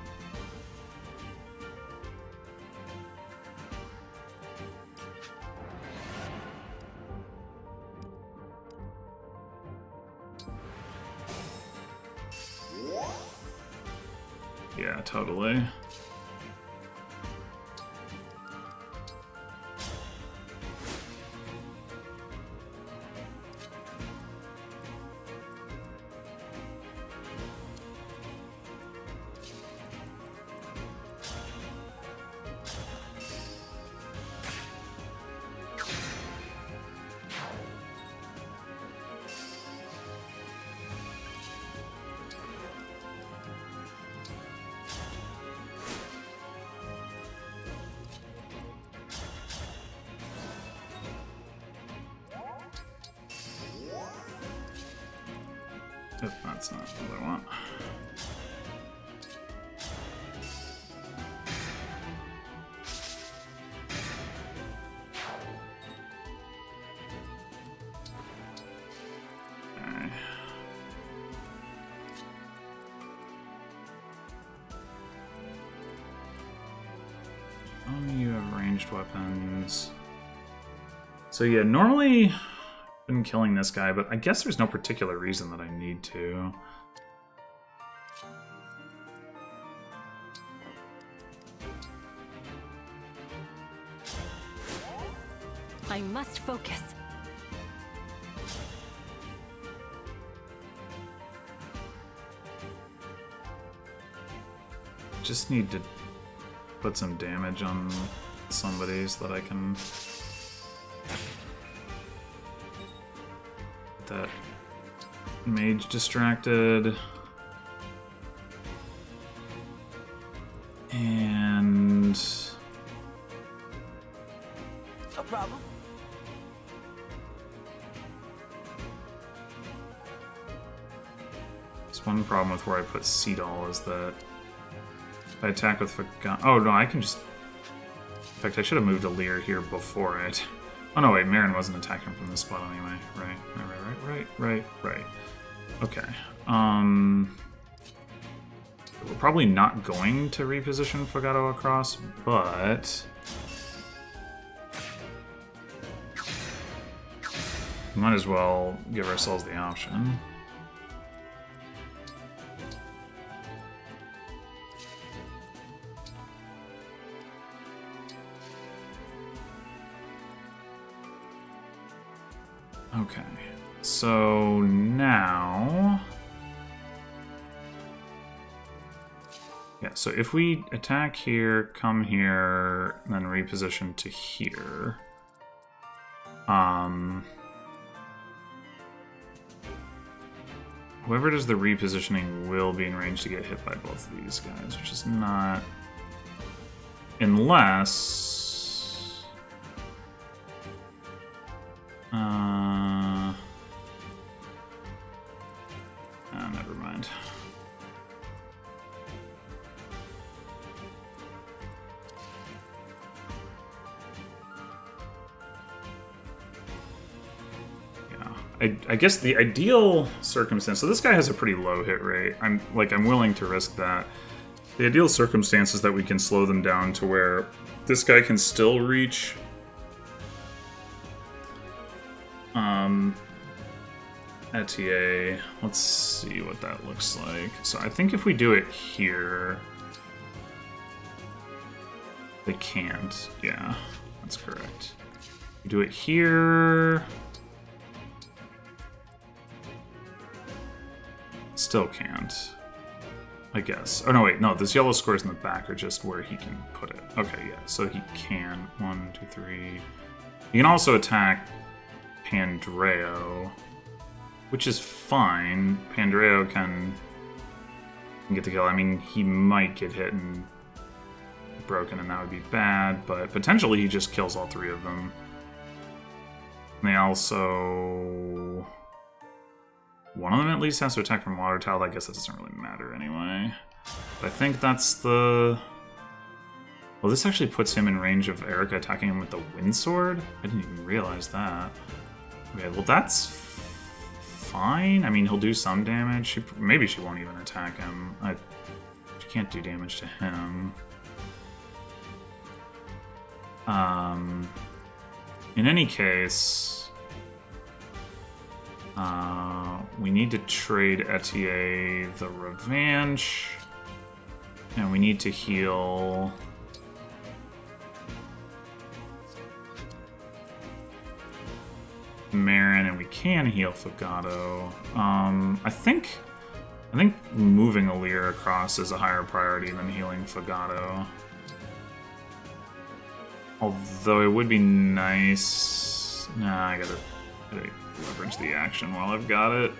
Yeah, totally. Oh, that's not what I want. Okay. Only you have ranged weapons. So yeah, normally been killing this guy, but I guess there's no particular reason that I need to. I must focus. Just need to put some damage on somebody so that I can... That mage distracted. And... No problem. There's one problem with where I put Seedall is that if I attack with Forgotten... Oh, no, I can just... In fact, I should have moved a Lear here before it. Oh, no, wait, Marin wasn't attacking from this spot anyway. Right. Okay. We're probably not going to reposition Fogado across, but... Might as well give ourselves the option. Okay, so now... Yeah, so if we attack here, come here, and then reposition to here... whoever does the repositioning will be in range to get hit by both of these guys, which is not... Unless... never mind. I guess the ideal circumstance... So this guy has a pretty low hit rate. I'm willing to risk that. The ideal circumstance is that we can slow them down to where this guy can still reach... ETA. Let's see what that looks like. So I think if we do it here... They can't. Yeah, that's correct. We do it here... Still can't. I guess. Oh no, wait, no, this yellow squares in the back are just where he can put it. Okay, yeah, so he can. 1, 2, 3. He can also attack Pandreo, which is fine. Pandreo can get the kill. I mean, he might get hit and broken, and that would be bad, but potentially he just kills all three of them. And they also... One of them at least has to attack from Water Tile. I guess that doesn't really matter anyway. But I think that's the... Well, this actually puts him in range of Erica attacking him with the Wind Sword? I didn't even realize that. Okay, well that's fine. I mean, he'll do some damage. Maybe she won't even attack him. She can't do damage to him. In any case... we need to trade Etier the Revenge, and we need to heal Marin, and we can heal Fogado. I think moving Alir across is a higher priority than healing Fogado. Although it would be nice. Nah, I gotta leverage the action while I've got it.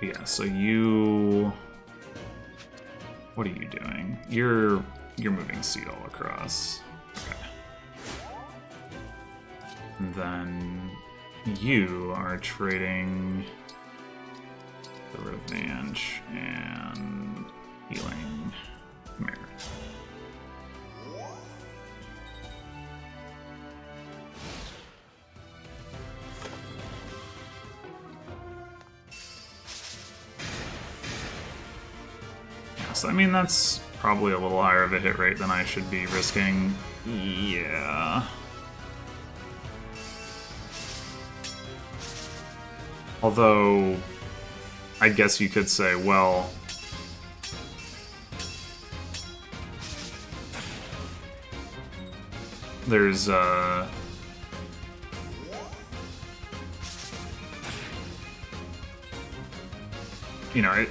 Yeah, so you... What are you doing? You're moving Seedall across. Okay. And then you are trading the Revenge and healing Merit. Yeah, so I mean that's probably a little higher of a hit rate than I should be risking. Yeah. Although, I guess you could say, well... There's, you know,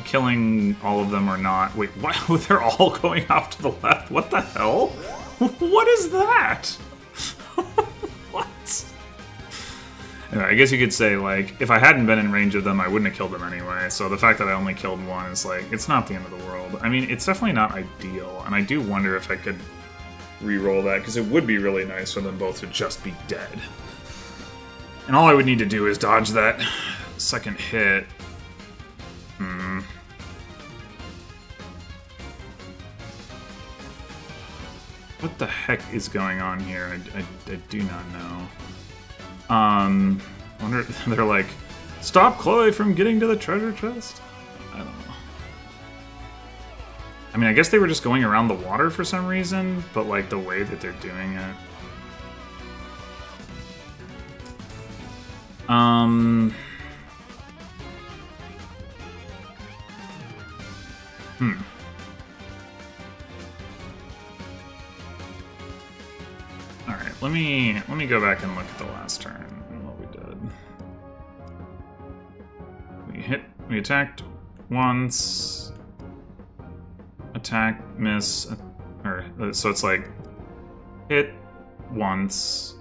killing all of them or not... Wait, what? They're all going off to the left? What the hell? What is that? What? Anyway, I guess you could say, like, if I hadn't been in range of them, I wouldn't have killed them anyway. So the fact that I only killed one is, like, it's not the end of the world. I mean, it's definitely not ideal, and I do wonder if I could re-roll that, because it would be really nice for them both to just be dead. And all I would need to do is dodge that second hit. What the heck is going on here? I do not know. Wonder they're like, stop Chloe from getting to the treasure chest? I don't know. I mean, I guess they were just going around the water for some reason, but like the way that they're doing it. Alright, let me go back and look at the last turn and what we did. We attacked once. Attack, miss, So it's like hit once.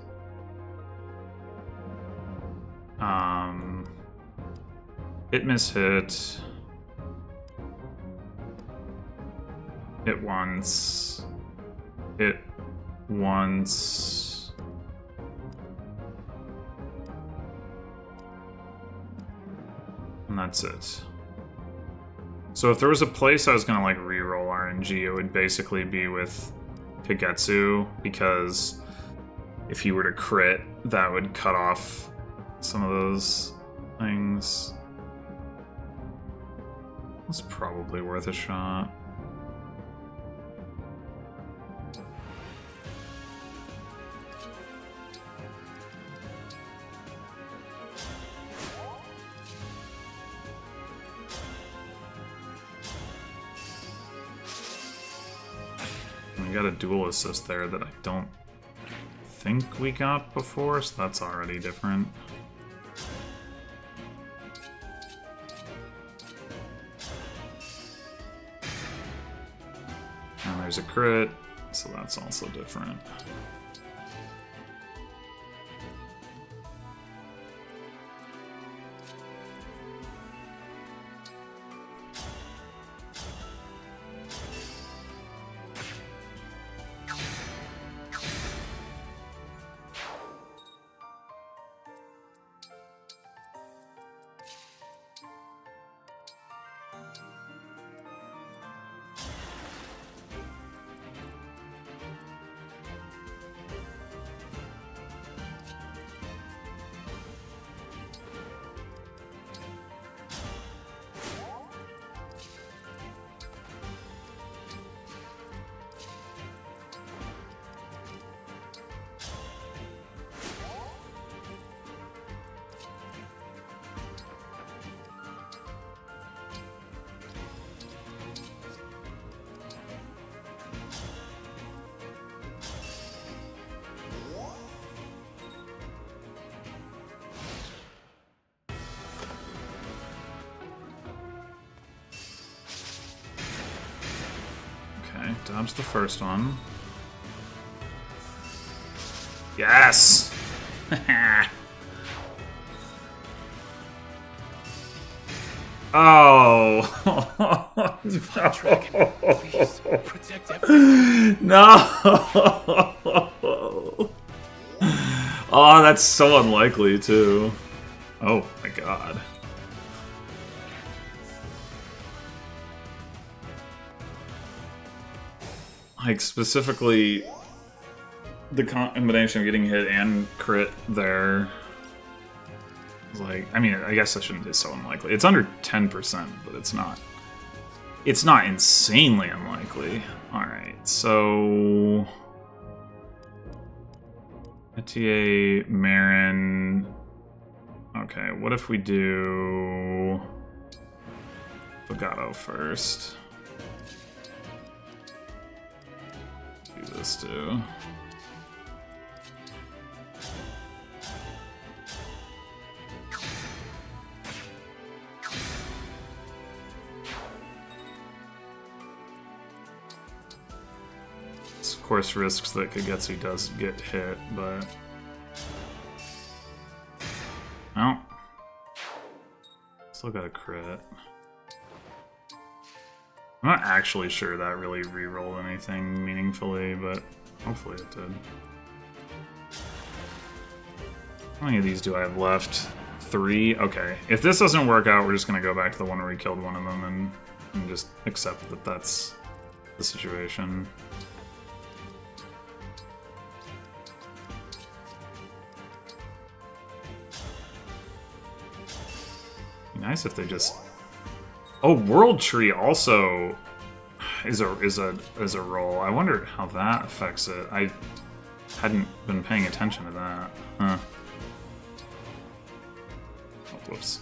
Hit, miss, hit. Hit once. Hit once. And that's it. So if there was a place I was gonna like reroll RNG, it would basically be with Kagetsu, because if he were to crit, that would cut off some of those things. It's probably worth a shot. We got a dual assist there that I don't think we got before, so that's already different. And there's a crit, so that's also different. Okay, dodge the first one. Yes! Oh! No! Oh, that's so unlikely, too. Oh my god. Like, specifically, the combination of getting hit and crit there is like, I mean, I guess I shouldn't say so unlikely. It's under 10%, but it's not insanely unlikely. Alright, so Etier, Marin. Okay, what if we do Legato first? Do this too. This, of course, risks that Kagetsu does get hit, but well, still got a crit. I'm not actually sure that really re-rolled anything meaningfully, but hopefully it did. How many of these do I have left? 3? Okay. If this doesn't work out, we're just going to go back to the one where we killed one of them and just accept that that's the situation. Be nice if they just... Oh, World Tree also is a roll. I wonder how that affects it. I hadn't been paying attention to that. Huh. Oh, whoops.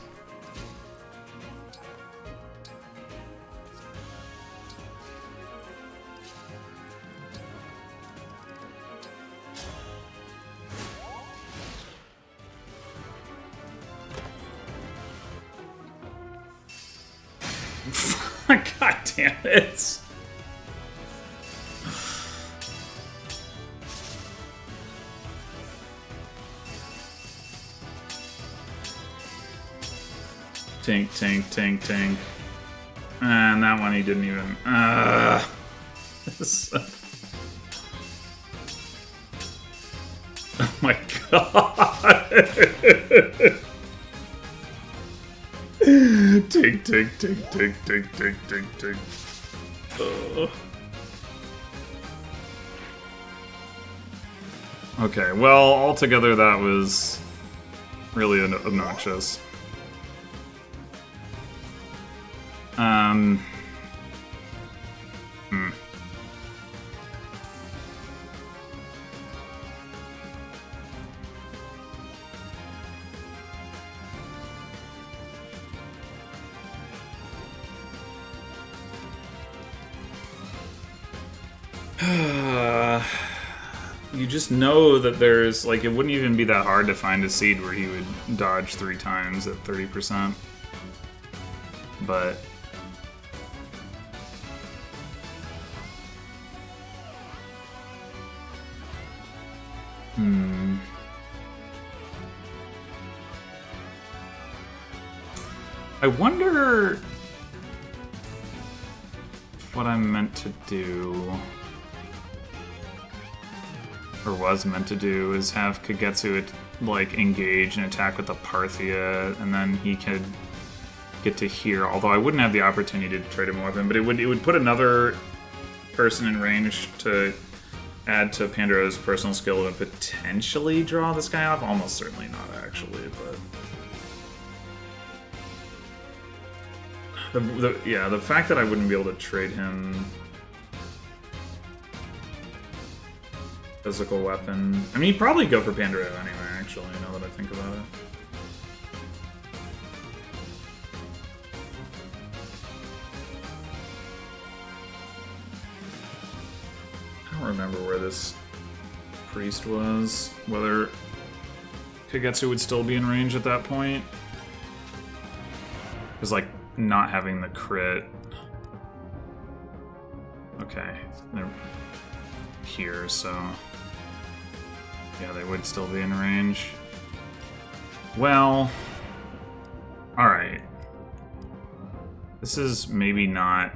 God damn it. Tink, tink, tink, tink. And that one he didn't even... Oh my god! Tink, tink, tink, tink, tink, tink, tink, tink. Okay, well, altogether that was really obnoxious. You just know that there's, like, it wouldn't even be that hard to find a seed where he would dodge 3 times at 30%. But... I wonder what I'm meant to do, or was meant to do, is have Kagetsu like engage and attack with the Parthia, and then he could get to here. Although I wouldn't have the opportunity to trade him with him, but it would put another person in range to add to Pandaro's personal skill and potentially draw this guy off. Almost certainly not, actually, but. The fact that I wouldn't be able to trade him physical weapon. I mean, he'd probably go for Pandaro anyway, actually, now that I think about it. I don't remember where this priest was, whether Kagetsu would still be in range at that point. Because, like, not having the crit. Okay, they're here, so yeah, they would still be in range. Well, alright. This is maybe not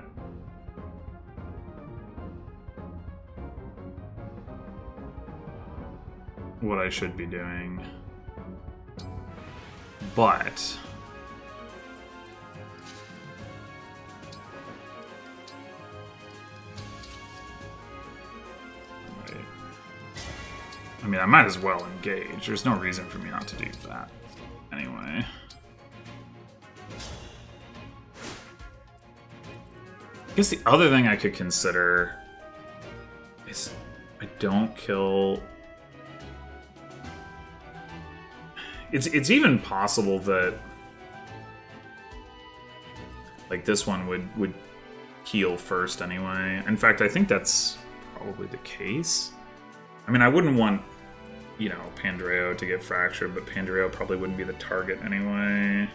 what I should be doing, but I mean, I might as well engage. There's no reason for me not to do that. Anyway. I guess the other thing I could consider is I don't kill... It's even possible that like this one would heal first anyway. In fact, I think that's probably the case. I mean, I wouldn't want, you know, Pandreo to get fractured, but Pandreo probably wouldn't be the target anyway.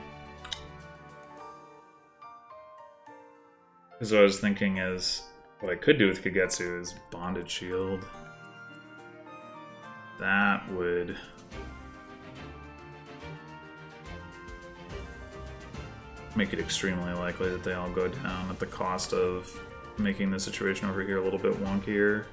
Because what I was thinking is, what I could do with Kagetsu is Bonded Shield. That would... make it extremely likely that they all go down at the cost of making the situation over here a little bit wonkier.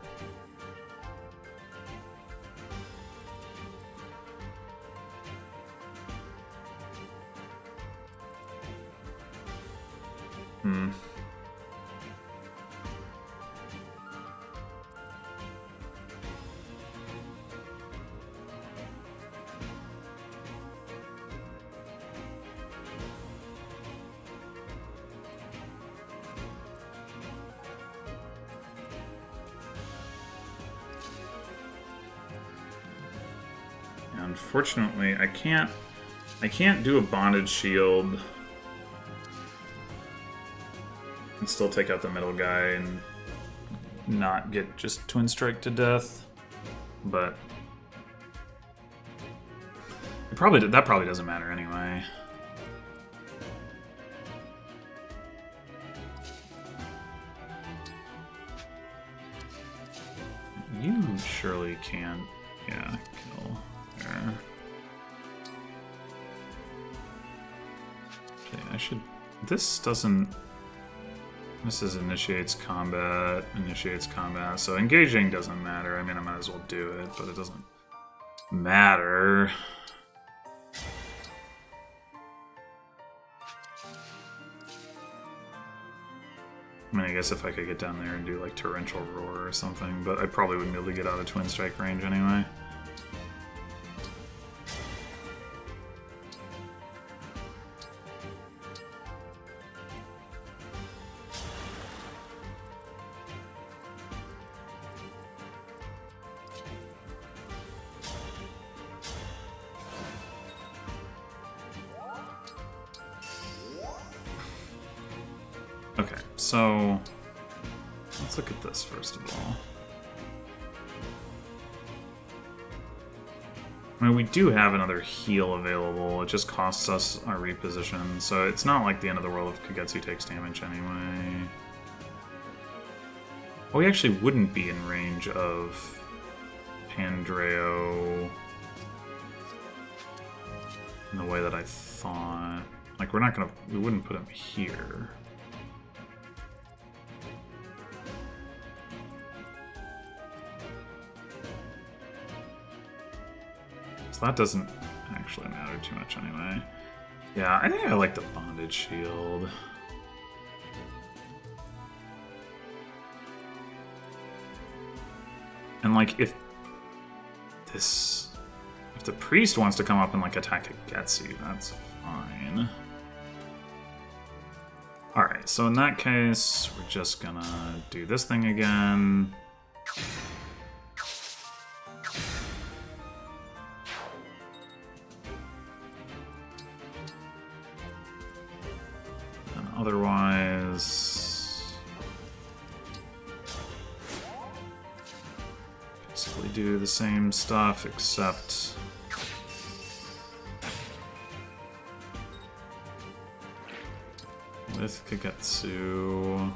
Unfortunately, I can't do a Bonded Shield and still take out the middle guy and not get just Twin Strike to death, but that probably doesn't matter anyway. You surely can, yeah, kill there. Okay, I should... This doesn't... This is initiates combat, so engaging doesn't matter. I mean, I might as well do it, but it doesn't matter. I mean, I guess if I could get down there and do like torrential roar or something, but I probably wouldn't be able to get out of twin strike range anyway. Okay, so let's look at this first of all. I mean, we do have another heal available, it just costs us our reposition, so it's not like the end of the world if Kagetsu takes damage anyway. Well, we actually wouldn't be in range of Pandreo in the way that I thought. Like, we wouldn't put him here. So that doesn't actually matter too much anyway. Yeah, I think I like the bondage shield. And like, if the priest wants to come up and like attack Kagetsu, that's fine. Alright, so in that case, we're just gonna do this thing again. Otherwise, basically do the same stuff, except with Kagetsu.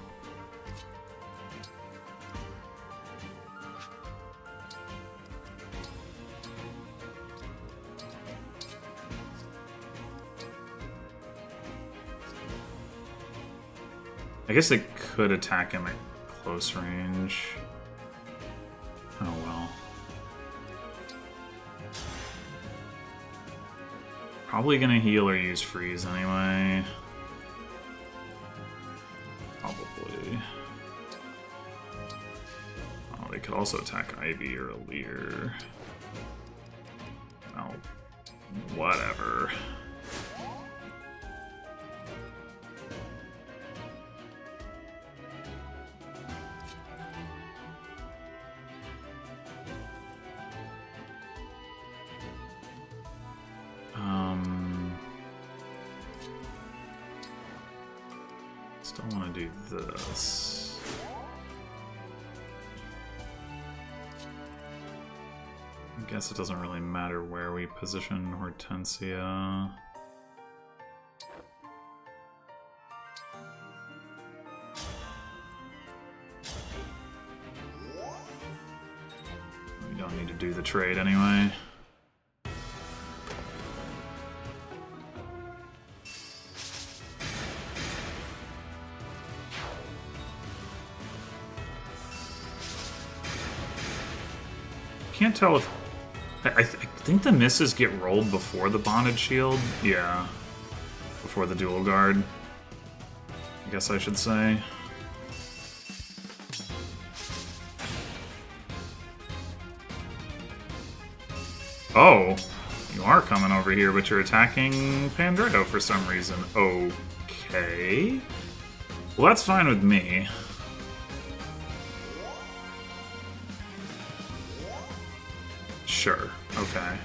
I guess they could attack him at close range. Oh well. Probably gonna heal or use freeze anyway. Probably. Oh, they could also attack Ivy or Alear. Oh, whatever. Still want to do this. I guess it doesn't really matter where we position Hortensia. We don't need to do the trade anyway. Can't tell if... I think the misses get rolled before the bonded shield. Yeah. Before the dual guard. I guess I should say. Oh! You are coming over here, but you're attacking Pandreo for some reason. Okay. Well, that's fine with me. Sure, okay.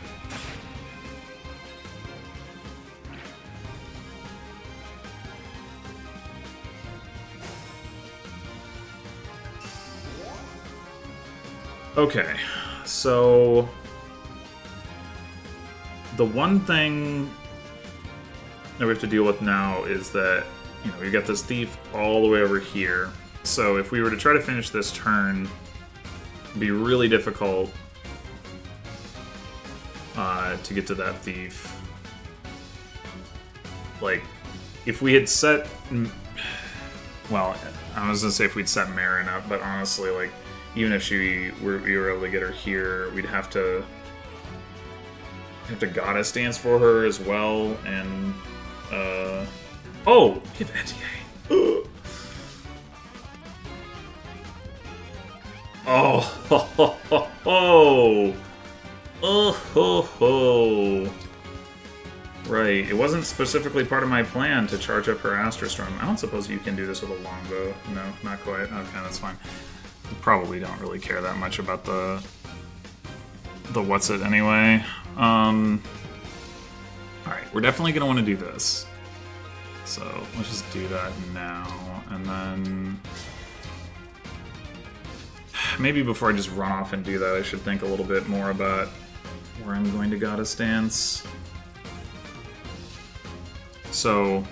Okay, so the one thing that we have to deal with now is that, you know, we've got this thief all the way over here. So if we were to try to finish this turn, it'd be really difficult to get to that thief. Like, if we had set... Well, I was gonna say if we'd set Marin up, but honestly, like, even if we were able to get her here, we'd have to Goddess Dance for her as well, and oh, give NTA. Oh, ho, ho, ho, ho. Oh, ho, ho. Right, it wasn't specifically part of my plan to charge up her Astrostorm. I don't suppose you can do this with a longbow. No, not quite. Okay, that's fine. You probably don't really care that much about the what's it anyway. Alright, we're definitely going to want to do this. So, let's just do that now, and then... Maybe before I just run off and do that, I should think a little bit more about where I'm going to Goddess Dance. So...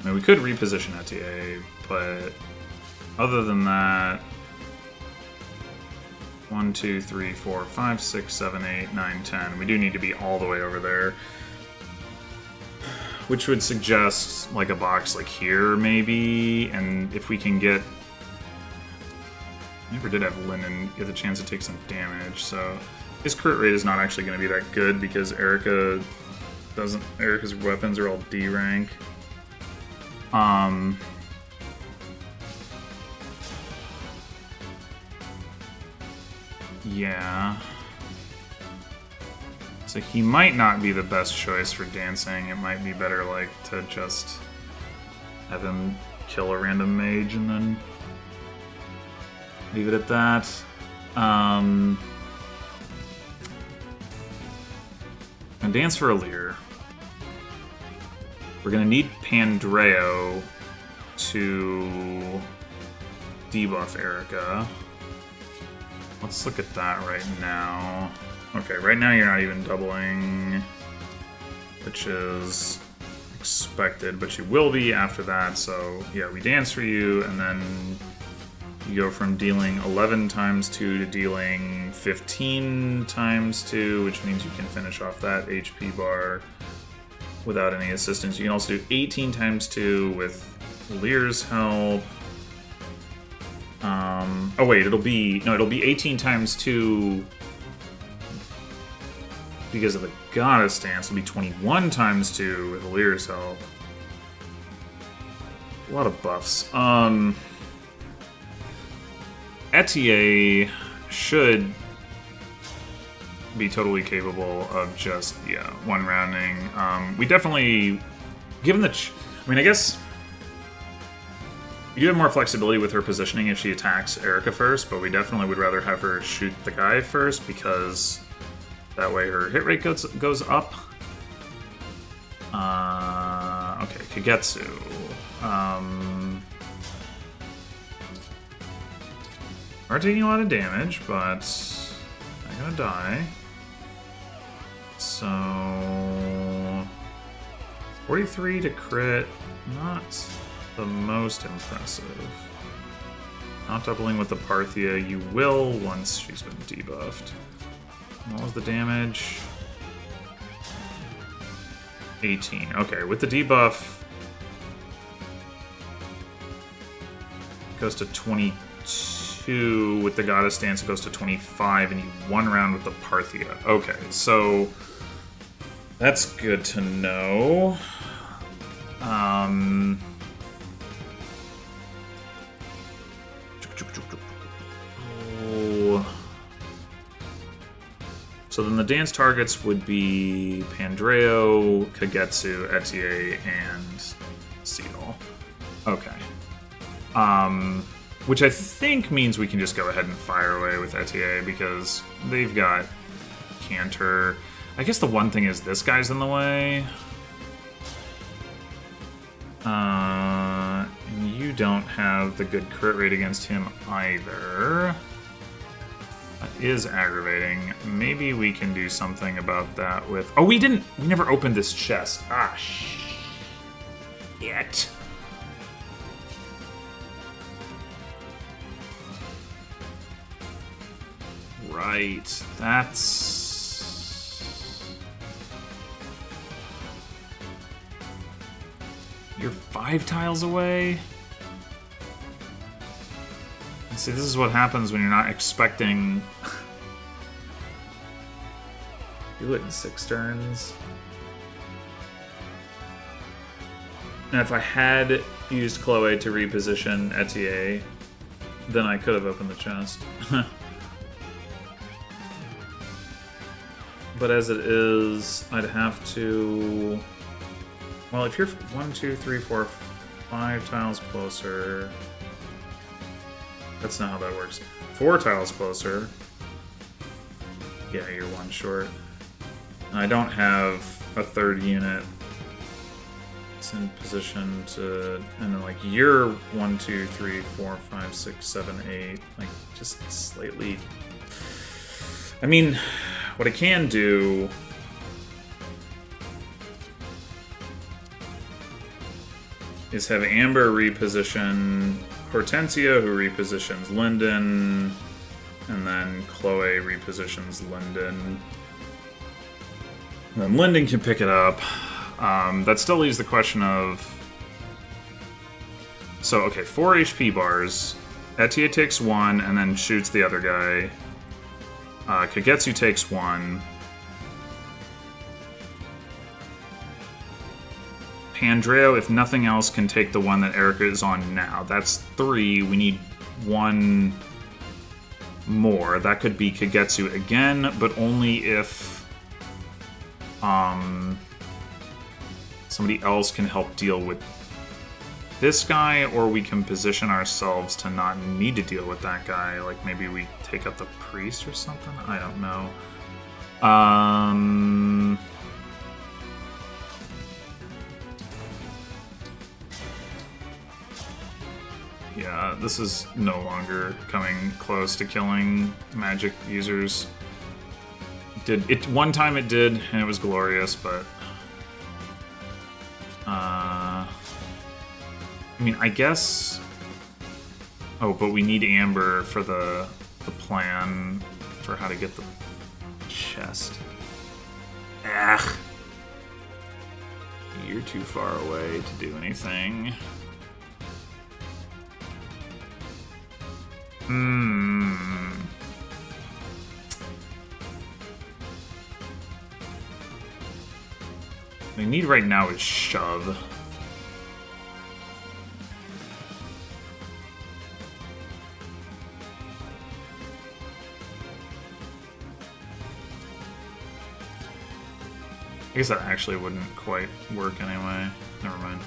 I mean, we could reposition ETA, but other than that... 1, 2, 3, 4, 5, 6, 7, 8, 9, 10. We do need to be all the way over there. Which would suggest, like, a box like here, maybe, and if we can get... I never did have Linden get the chance to take some damage, so... His crit rate is not actually going to be that good, because Erica's weapons are all D rank. Yeah. So he might not be the best choice for dancing. It might be better, like, to just have him kill a random mage and then leave it at that. And dance for Alir. We're gonna need Pandreo to debuff Erica. Let's look at that right now. Okay, right now you're not even doubling, which is expected, but you will be after that, so yeah, we dance for you, and then you go from dealing 11 times 2 to dealing 15 times 2, which means you can finish off that HP bar without any assistance. You can also do 18 times 2 with Alir's help. Oh wait, it'll be 18 times 2 because of the Goddess Dance. It'll be 21 times 2 with Alir's help. A lot of buffs. Etier should be totally capable of just, yeah, one rounding. We definitely, given the, I mean, I guess you have more flexibility with her positioning if she attacks Erica first, but we definitely would rather have her shoot the guy first, because that way her hit rate goes up. Okay, Kagetsu. Are taking a lot of damage, but not gonna die. So 43 to crit, not the most impressive. Not doubling with the Parthia, you will once she's been debuffed. What was the damage? 18. Okay, with the debuff, it goes to 22. With the Goddess Dance, it goes to 25, and you one round with the Parthia. Okay, so that's good to know. So then the dance targets would be Pandreo, Kagetsu, Etier, and Seal. Okay. Which I think means we can just go ahead and fire away with Etier, because they've got Cantor. I guess the one thing is this guy's in the way. And you don't have the good crit rate against him either. That is aggravating. Maybe we can do something about that with... Oh, we never opened this chest. Ah, shit. Right, that's... You're 5 tiles away? See, this is what happens when you're not expecting... Do it in 6 turns. And if I had used Chloe to reposition Etier, then I could have opened the chest. But as it is, I'd have to... Well, if you're 1, 2, 3, 4, 5 tiles closer... That's not how that works. 4 tiles closer. Yeah, you're 1 short. And I don't have a 3rd unit. It's in position to... And then, like, you're 1, 2, 3, 4, 5, 6, 7, 8. Like, just slightly... I mean, what I can do... is have Amber reposition Hortensia, who repositions Linden, and then Chloe repositions Linden. And then Linden can pick it up. That still leaves the question of... So, okay, 4 HP bars. Etier takes 1, and then shoots the other guy. Kagetsu takes 1. Pandreo, if nothing else, can take the one that Erica is on now. That's 3. We need 1 more. That could be Kagetsu again, but only if somebody else can help deal with this guy, or we can position ourselves to not need to deal with that guy. Like, maybe we take out the priest or something? I don't know. Yeah, this is no longer coming close to killing magic users. One time it did, and it was glorious, but... I mean, I guess... Oh, but we need Amber for the plan for how to get the chest. Ugh. You're too far away to do anything. What we need right now is shove. I guess that actually wouldn't quite work anyway. Never mind.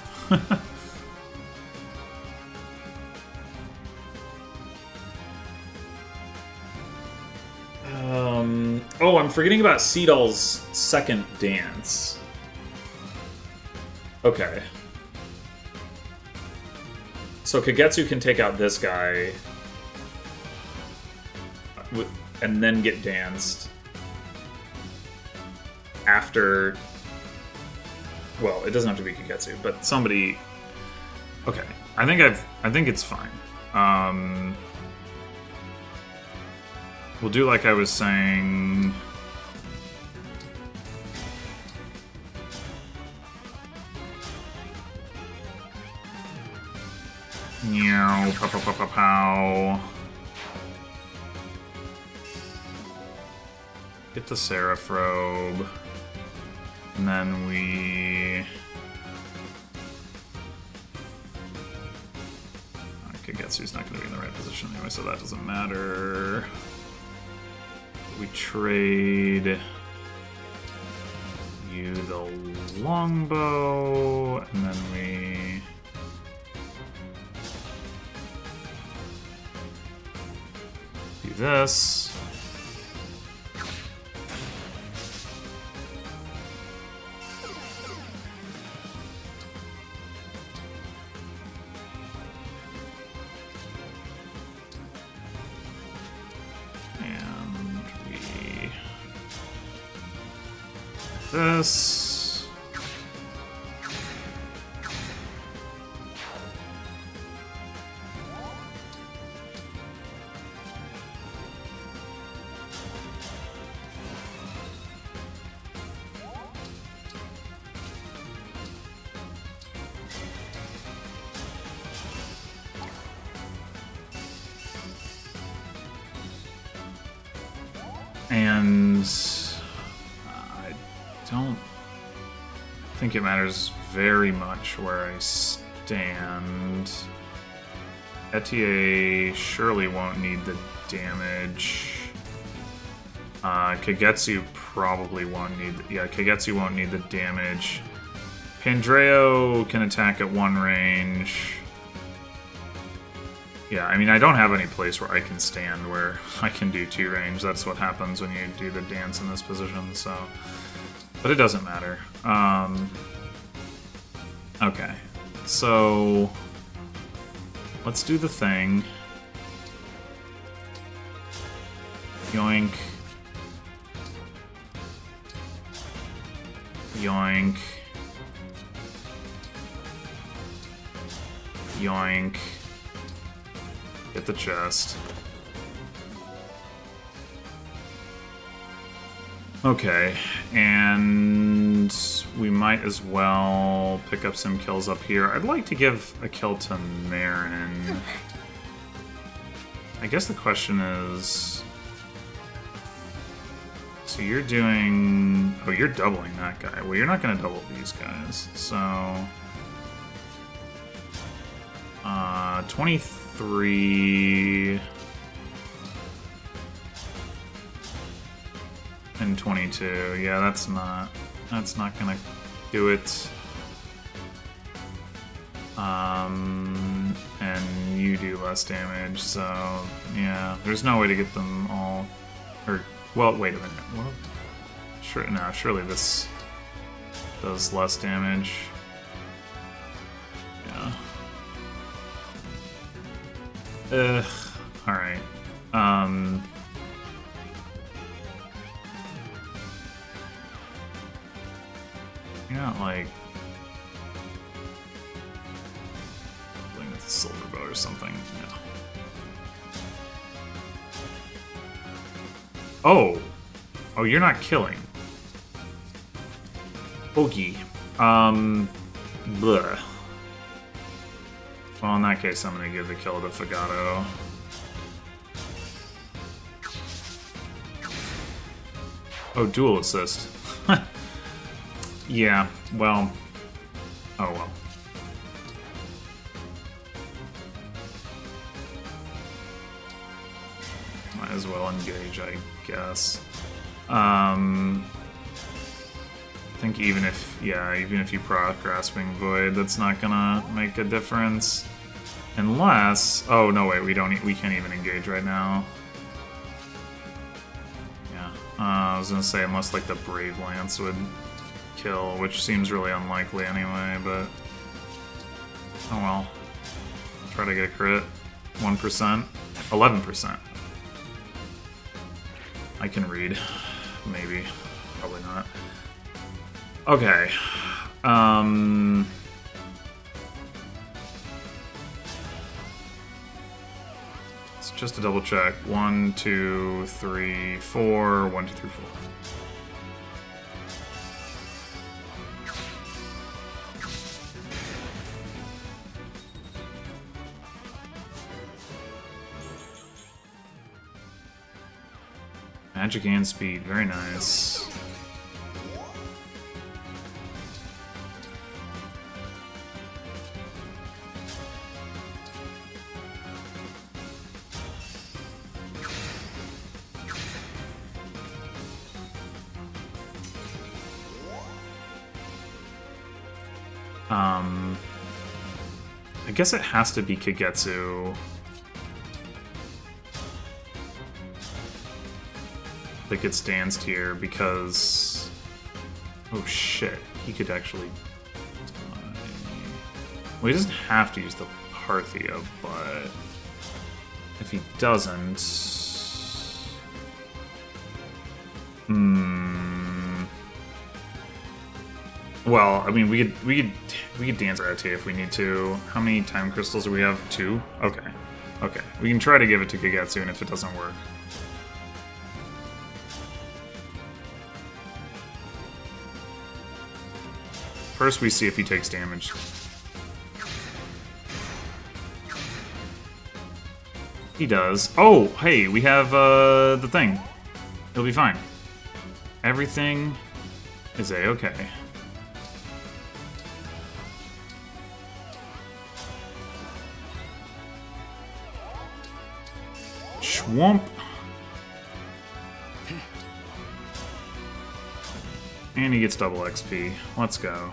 Oh, I'm forgetting about Seedal's second dance. Okay. So Kagetsu can take out this guy and then get danced after... Well, it doesn't have to be Kagetsu, but somebody... Okay, I think it's fine. We'll do like I was saying. Meow, pow, pow, pow, pow, pow. Get the Seraph Robe. And then we... Kagetsu's not going to be in the right position anyway, so that doesn't matter. We trade you the longbow, and then we... do this. This. And I don't think it matters very much where I stand. Etier surely won't need the damage. Kagetsu probably won't need... Yeah, Kagetsu won't need the damage. Pandreo can attack at 1 range. Yeah, I mean, I don't have any place where I can stand where I can do 2 range. That's what happens when you do the dance in this position, so... But it doesn't matter. Okay. So... Let's do the thing. Yoink. Yoink. Yoink. Get the chest. Okay, and we might as well pick up some kills up here. I'd like to give a kill to Marin. I guess the question is... So you're doing... Oh, you're doubling that guy. Well, you're not going to double these guys, so... 23... And 22. Yeah, that's not gonna do it. And you do less damage, so yeah, there's no way to get them all. Or well, wait a minute. Well, sure, no, surely this does less damage. Yeah. Ugh. All right. You're not like playing with a silver bow or something. No. Oh! Oh, you're not killing. Ogie. Bleh. Well, in that case, I'm gonna give the kill to Fagato. Oh, dual assist. Yeah, well... Oh well. Might as well engage, I guess. I think even if you proc Grasping Void, that's not gonna make a difference. Unless... Oh, no, wait, we can't even engage right now. Yeah. I was gonna say, unless, like, the Brave Lance would kill, which seems really unlikely anyway, but... Oh well. Try to get a crit. 1%. 11%. I can read. Maybe. Probably not. Okay. It's just a double check. 1, 2, 3, 4. 1, 2, 3, 4. Magic and speed, very nice. I guess it has to be Kagetsu. That gets danced here because... Oh shit, he could actually... Well, he doesn't have to use the Parthia, but... If he doesn't... Well, I mean, we could dance Rate if we need to. How many time crystals do we have? 2? Okay. Okay. We can try to give it to Kagetsu, and if it doesn't work... First, we see if he takes damage. He does. Oh, hey, we have the thing. He'll be fine. Everything is a-okay. Schwamp. And he gets double XP. Let's go.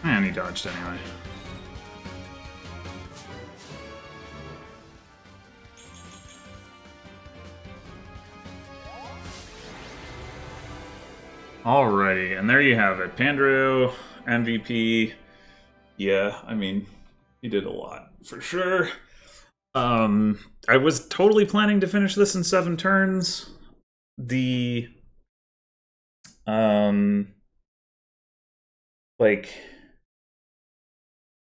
And he dodged anyway. Alrighty, and there you have it. Pandro, MVP. Yeah, I mean, he did a lot, for sure. I was totally planning to finish this in 7 turns. Like,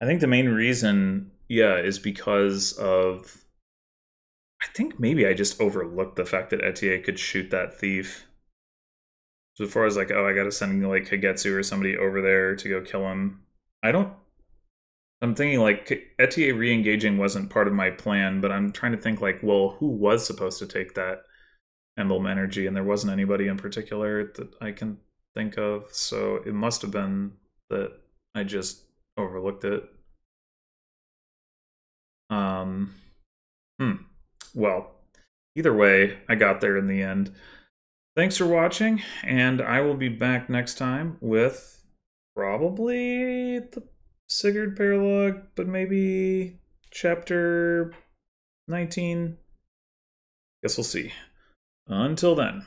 I think the main reason, yeah, is because of... I think maybe I just overlooked the fact that Etier could shoot that thief. So as far as like, oh, I gotta send like Kagetsu or somebody over there to go kill him. I'm thinking like Etier re-engaging wasn't part of my plan, but I'm trying to think like, well, who was supposed to take that emblem energy? And there wasn't anybody in particular that I can think of. So it must have been that I just overlooked it. Well, either way, I got there in the end. Thanks for watching, and I will be back next time with probably the Sigurd Paralogue, but maybe chapter 19. Guess we'll see. Until then.